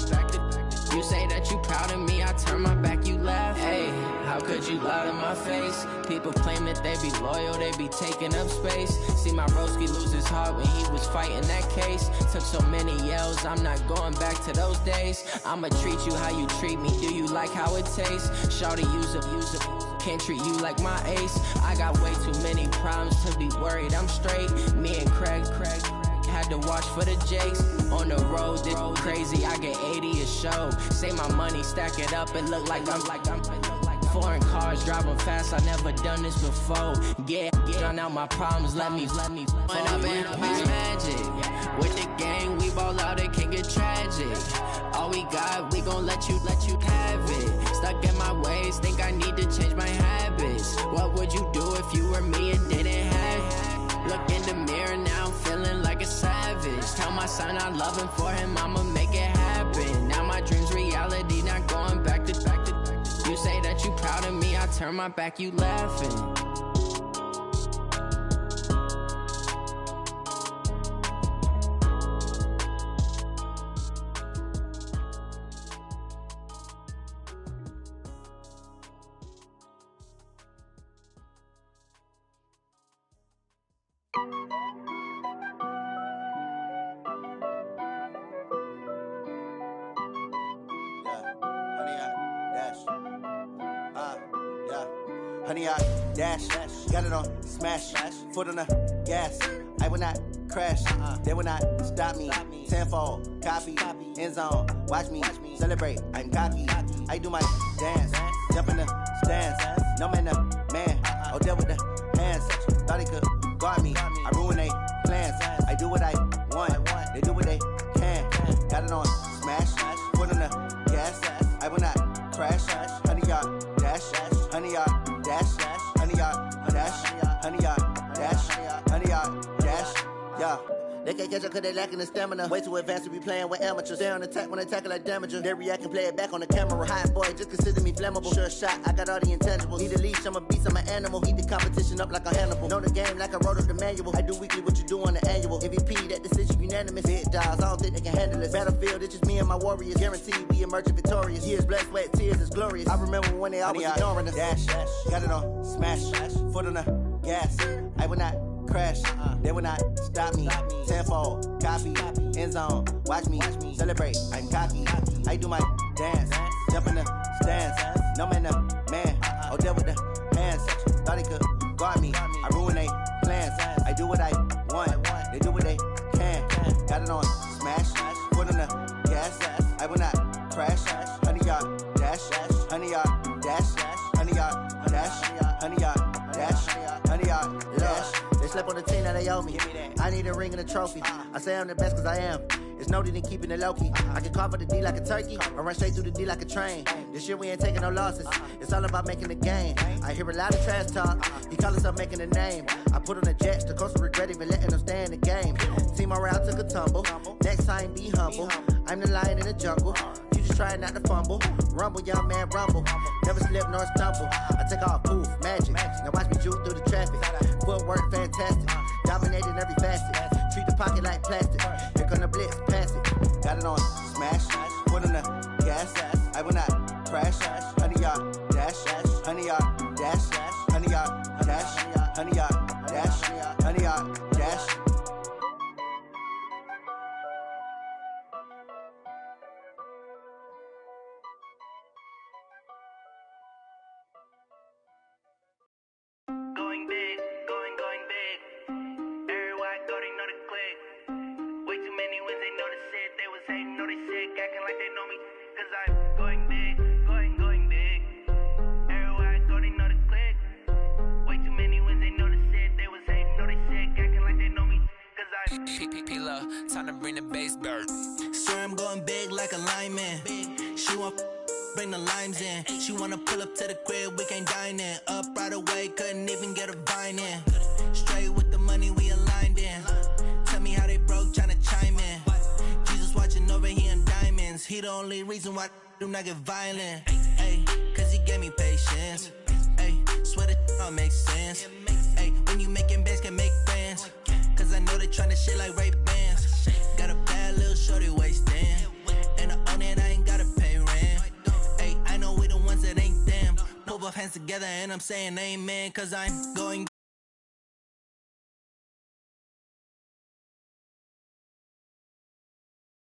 You say that you proud of me, I turn my back, you laugh. Hey, how could you lie to my face? People claim that they be loyal, they be taking up space. See my broski lose his heart when he was fighting that case. Took so many yells, I'm not going back to those days. I'ma treat you how you treat me, do you like how it tastes? Shawty, use a can't treat you like my ace. I got way too many problems to be worried, I'm straight. Me and Craig had to watch for the Jakes. On the road, this crazy, I get 80 a show. Say my money, stack it up, and look like I'm foreign cars, driving fast, I never done this before. Get drown out my problems, let me Went up and up is magic. With the gang, we ball out, it can get tragic. All we got, we gon' let you have it. Stuck in my ways, think I need to change my habits. What would you do if you were me and didn't have it? Look in the mirror now, I'm feeling like a savage. Tell my son I love him, for him I'ma make it happen. Now my dream's reality, not going back to. You say that you proud of me, I turn my back, you laughing. Honey, I dash, got it on smash, foot on the gas. I will not crash, they will not stop me. Tenfold, copy, end zone, watch me celebrate. I'm cocky, I do my dance, jump in the stands. No man, man, oh deal with the hands. Thought he could guard me, I ruin they plans. I do what I want, they do what they can. Got it on smash, foot on the gas. I will not crash, honey, y'all dash, honey, y'all dash, honey, y'all dash, honey, y'all dash, honey, y'all dash, yeah. They can't catch up cause they lacking the stamina. Way too advanced to be playing with amateurs. Stay on attack when they tackle like damager. They react and play it back on the camera. Hot boy, just consider me flammable. Sure shot, I got all the intangibles. Need a leash, I'm a beast, I'm an animal. Eat the competition up like a Hannibal. Know the game like I wrote up the manual. I do weekly what you do on the annual. MVP, that decision unanimous. Big dogs, I don't think they can handle it. Battlefield, it's just me and my warriors. Guaranteed we emerging victorious. Years, blood, sweat, tears, it's glorious. I remember when they always ignoring us. Dash, got it on smash, foot on the gas. I will not crash, they will not stop me. Tenfold, copy, end zone, watch me celebrate. I'm cocky, I do my dance, jump in the stands. No man, oh deal with the hands. Thought he could guard me, I ruin they plans. I do what I want, they do what they can. Got it on smash, foot on the gas. I will not crash, honey, y'all dash, honey, y'all dash, honey, y'all dash, honey, y'all dash, honey, y'all dash. They slept on the team that they owe me. I need a ring and a trophy. I say I'm the best cause I am. It's no need in keeping it low-key. I can carve up the D like a turkey or run straight through the D like a train. This year we ain't taking no losses. It's all about making the game. I hear a lot of trash talk. He call himself making a name. I put on the Jets. The coach will regret even letting them stay in the game. Team morale took a tumble. Next time be humble. I'm the lion in the jungle. You just try not to fumble. Rumble, young man, rumble. Never slip nor stumble. I take off, poof, magic. Now watch me juke through the traffic. Footwork fantastic. Dominating every facet. Treat the pocket like plastic. Here come the blitz, pass it. Got it on smash. Foot on the gas. I will not crash. Honey, y'all dash. Honey, y'all dash. Honey, y'all dash. Honey, y'all dash. Honey, y'all dash. Time to bring the bass bird. Swear I'm going big like a lineman. She want bring the limes in. She wanna pull up to the crib, we can't dine in. Up right away, couldn't even get a vine in. Straight with the money we aligned in. Tell me how they broke, tryna chime in. Jesus watching over here in diamonds. He the only reason why do not get violent. Ay, cause he gave me patience. Ay, swear that all makes sense. Ay, when you making bands can make friends. Cause I I know they tryna shit like Ray-Bans. Got a bad little shorty wasting. And I own it, I ain't gotta pay rent. Hey, I know we the ones that ain't them. Pull both hands together and I'm saying amen. Cause I'm going